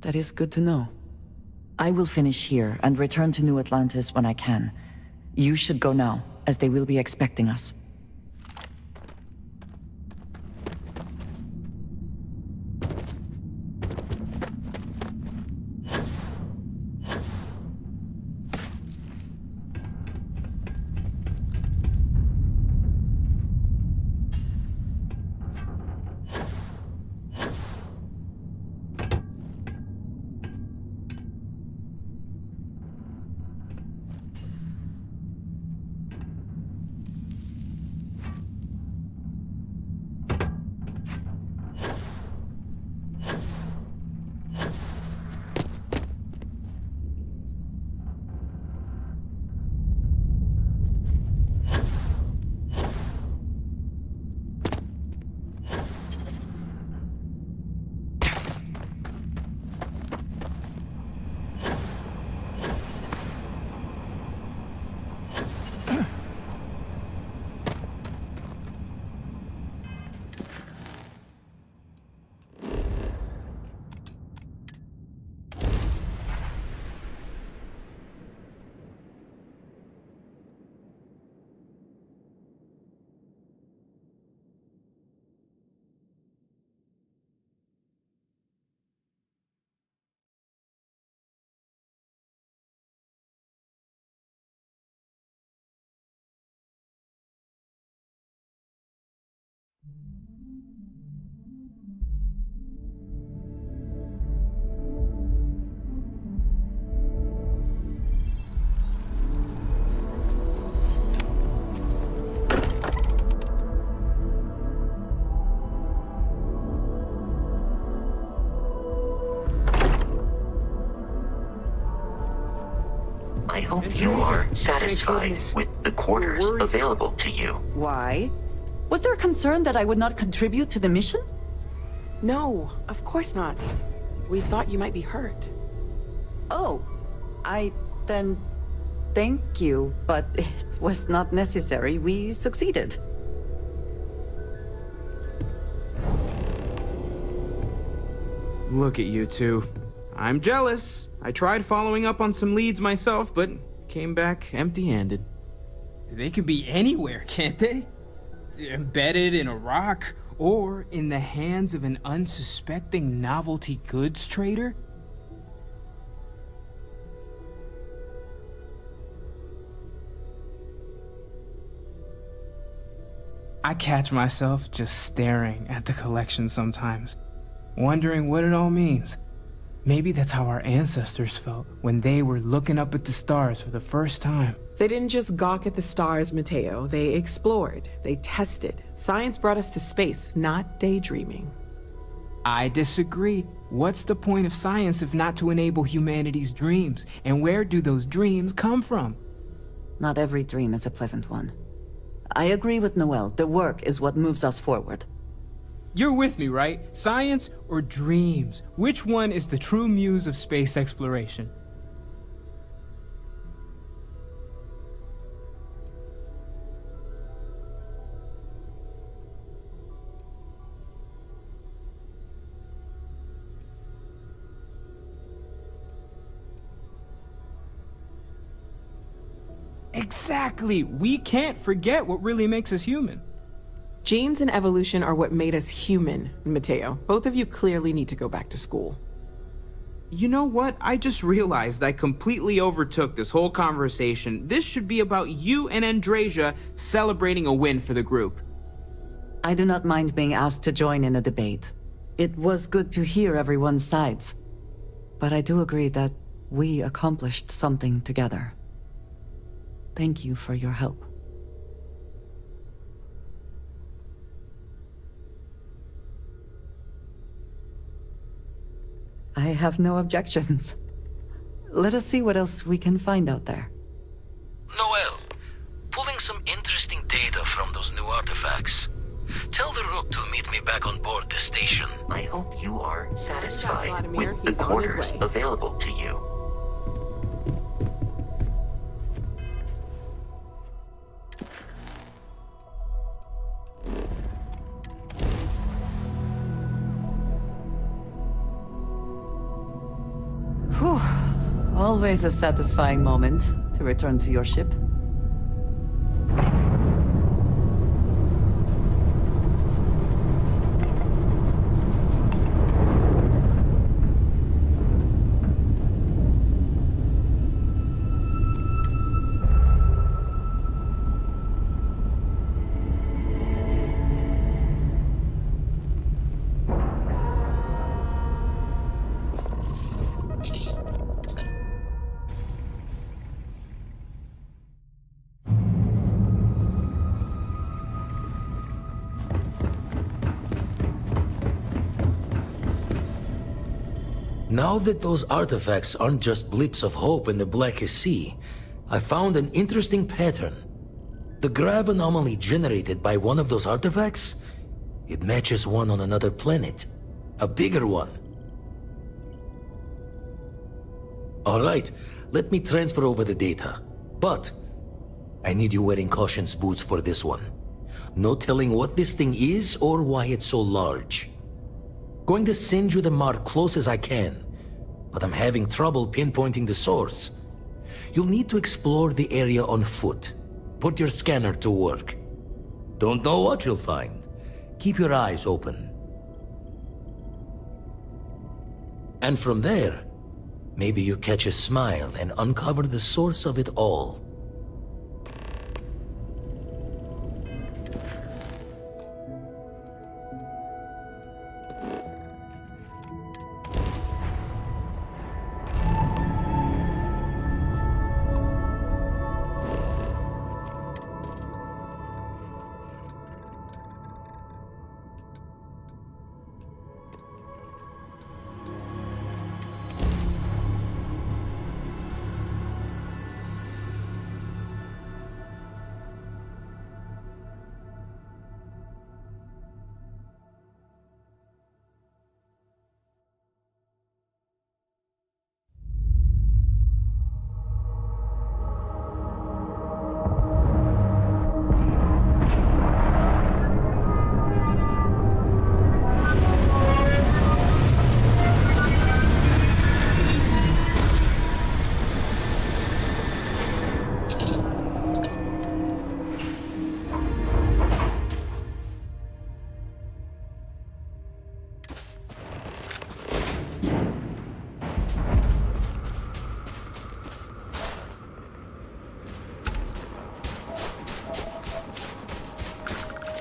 That is good to know. I will finish here and return to New Atlantis when I can. You should go now, as they will be expecting us. I hope you are satisfied with the quarters available to you. Why? Was there a concern that I would not contribute to the mission? No, of course not. We thought you might be hurt. Oh, then thank you, but it was not necessary. We succeeded. Look at you two. I'm jealous. I tried following up on some leads myself, but came back empty-handed. They could be anywhere, can't they? Embedded in a rock, or in the hands of an unsuspecting novelty goods trader? I catch myself just staring at the collection sometimes, wondering what it all means. Maybe that's how our ancestors felt when they were looking up at the stars for the first time. They didn't just gawk at the stars, Mateo. They explored. They tested. Science brought us to space, not daydreaming. I disagree. What's the point of science if not to enable humanity's dreams? And where do those dreams come from? Not every dream is a pleasant one. I agree with Noel. The work is what moves us forward. You're with me, right? Science or dreams? Which one is the true muse of space exploration? Exactly! We can't forget what really makes us human. Genes and evolution are what made us human, Mateo. Both of you clearly need to go back to school. You know what? I just realized I completely overtook this whole conversation. This should be about you and Andrasia celebrating a win for the group. I do not mind being asked to join in a debate. It was good to hear everyone's sides. But I do agree that we accomplished something together. Thank you for your help. I have no objections. Let us see what else we can find out there. Noel, pulling some interesting data from those new artifacts. Tell the Rook to meet me back on board the station. I hope you are satisfied Vladimir. with the He's on his quarters way. available to you. Whew. Always a satisfying moment to return to your ship. Now that those artifacts aren't just blips of hope in the Blackest Sea, I found an interesting pattern. The grav anomaly generated by one of those artifacts, it matches one on another planet. A bigger one. Alright, let me transfer over the data. But I need you wearing caution's boots for this one. No telling what this thing is or why it's so large. Going to send you the mark close as I can, but I'm having trouble pinpointing the source. You'll need to explore the area on foot. Put your scanner to work. Don't know what you'll find. Keep your eyes open. And from there, maybe you catch a smile and uncover the source of it all.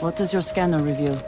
what does your scanner reveal?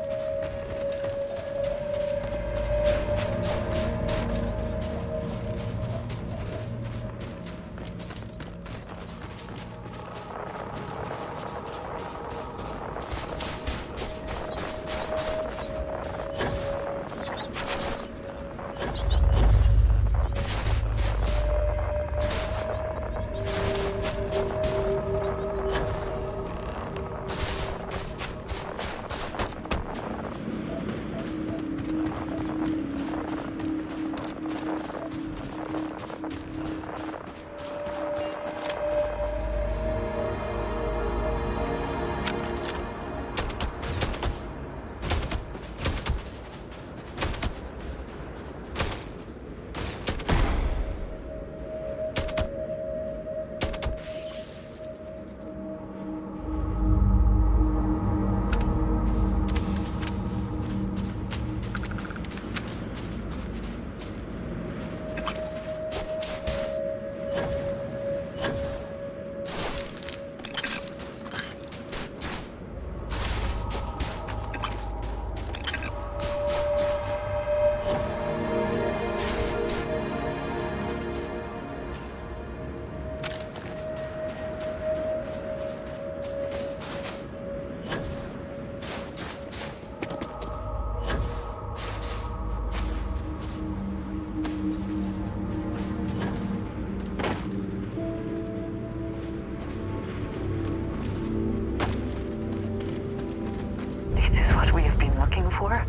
For?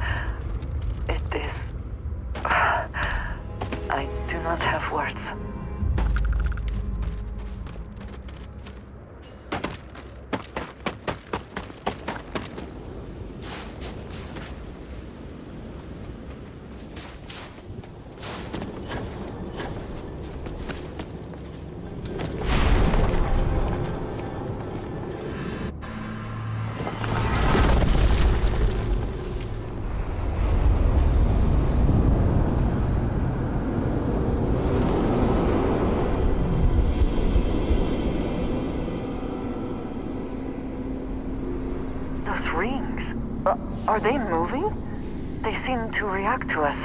It is... I do not have words. Those rings, are they moving? They seem to react to us.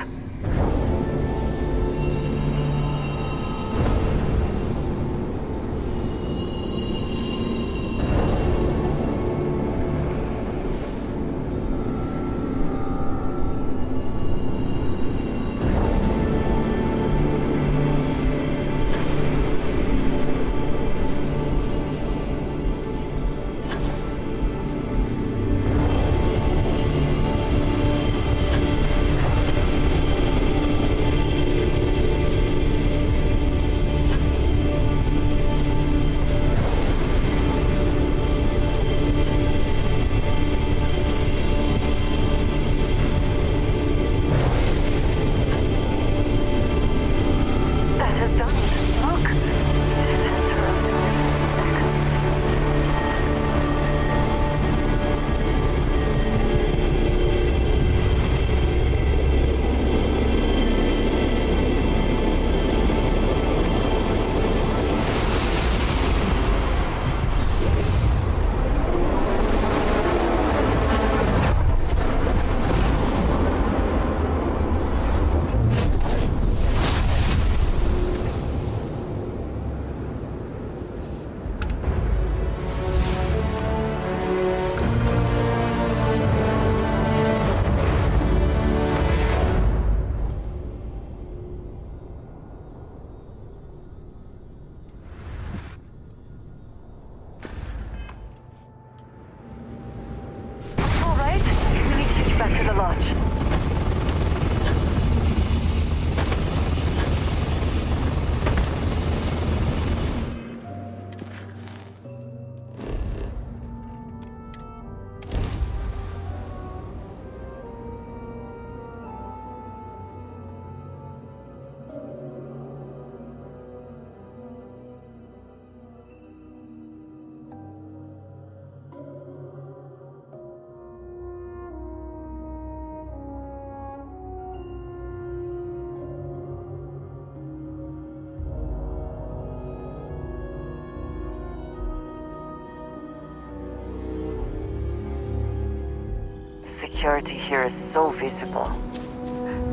security here is so visible.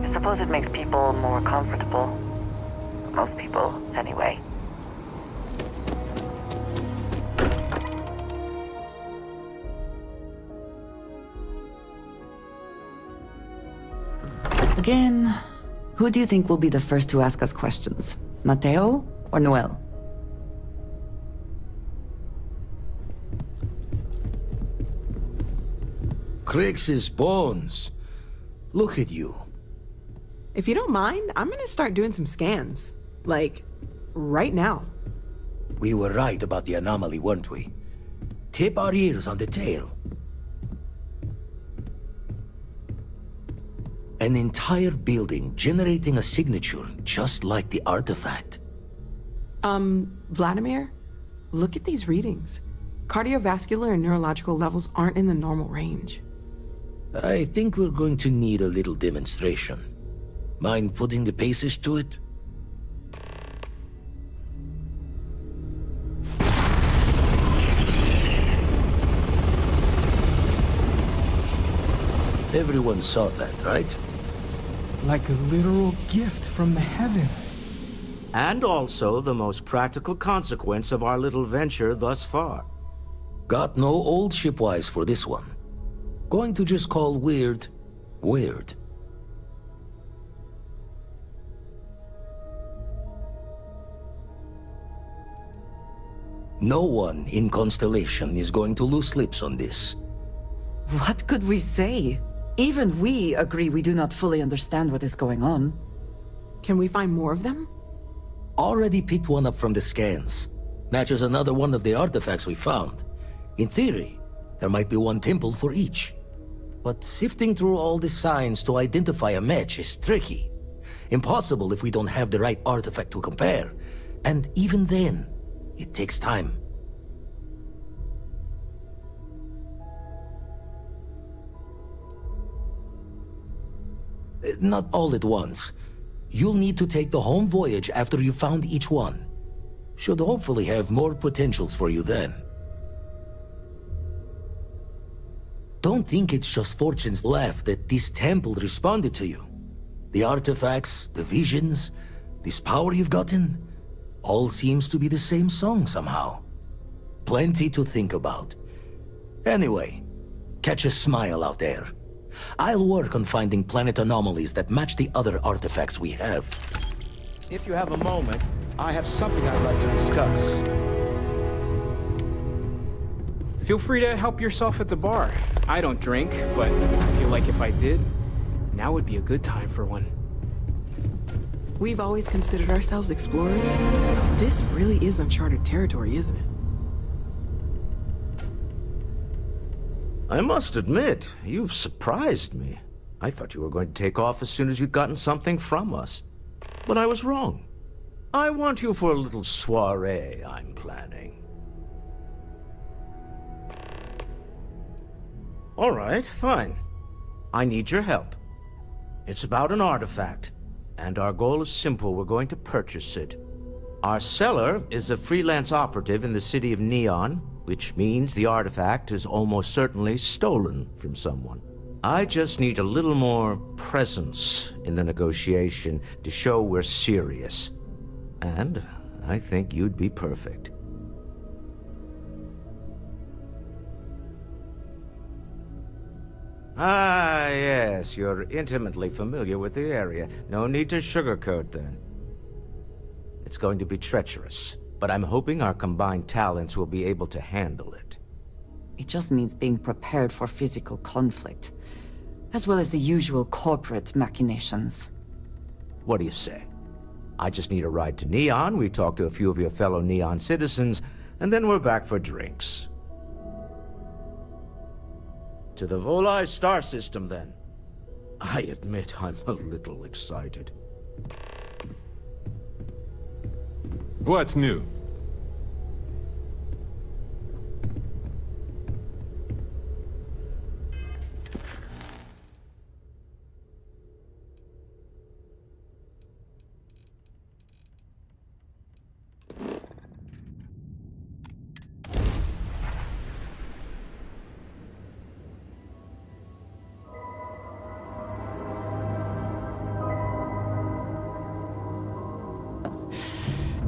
I suppose it makes people more comfortable. Most people, anyway. Again, who do you think will be the first to ask us questions? Mateo or Noel? Crix's bones. Look at you. If you don't mind, I'm gonna start doing some scans. Like, right now. We were right about the anomaly, weren't we? Tip our ears on the tail. An entire building generating a signature just like the artifact. Vladimir, look at these readings. Cardiovascular and neurological levels aren't in the normal range. I think we're going to need a little demonstration. Mind putting the paces to it? Everyone saw that, right? Like a literal gift from the heavens. And also the most practical consequence of our little venture thus far. Got no old shipwise for this one. Going to just call weird, weird. No one in Constellation is going to lose slips on this. What could we say? Even we agree we do not fully understand what is going on. Can we find more of them? Already picked one up from the scans. Matches another one of the artifacts we found. In theory, there might be one temple for each. But sifting through all the signs to identify a match is tricky. Impossible if we don't have the right artifact to compare. And even then, it takes time. Not all at once. You'll need to take the home voyage after you found each one. Should hopefully have more potentials for you then. Don't think it's just Fortune's laugh that this temple responded to you. The artifacts, the visions, this power you've gotten, all seems to be the same song somehow. Plenty to think about. Anyway, catch a smile out there. I'll work on finding planet anomalies that match the other artifacts we have. If you have a moment, I have something I'd like to discuss. Feel free to help yourself at the bar. I don't drink, but I feel like if I did, now would be a good time for one. We've always considered ourselves explorers. This really is uncharted territory, isn't it? I must admit, you've surprised me. I thought you were going to take off as soon as you'd gotten something from us. But I was wrong. I want you for a little soiree I'm planning. All right, fine. I need your help. It's about an artifact, and our goal is simple. We're going to purchase it. Our seller is a freelance operative in the city of Neon, which means the artifact is almost certainly stolen from someone. I just need a little more presence in the negotiation to show we're serious. And I think you'd be perfect. Ah, yes, you're intimately familiar with the area. No need to sugarcoat then. It's going to be treacherous, but I'm hoping our combined talents will be able to handle it. It just means being prepared for physical conflict, as well as the usual corporate machinations. What do you say? I just need a ride to Neon, we talk to a few of your fellow Neon citizens, and then we're back for drinks. To the Volai star system, then. I admit I'm a little excited. What's new?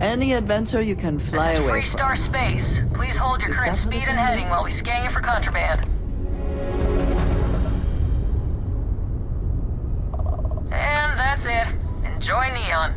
Any adventure you can fly away from. Freestar Space. Please hold your Is current that how the speed and sound heading goes? while we scan you for contraband. And that's it. Enjoy Neon.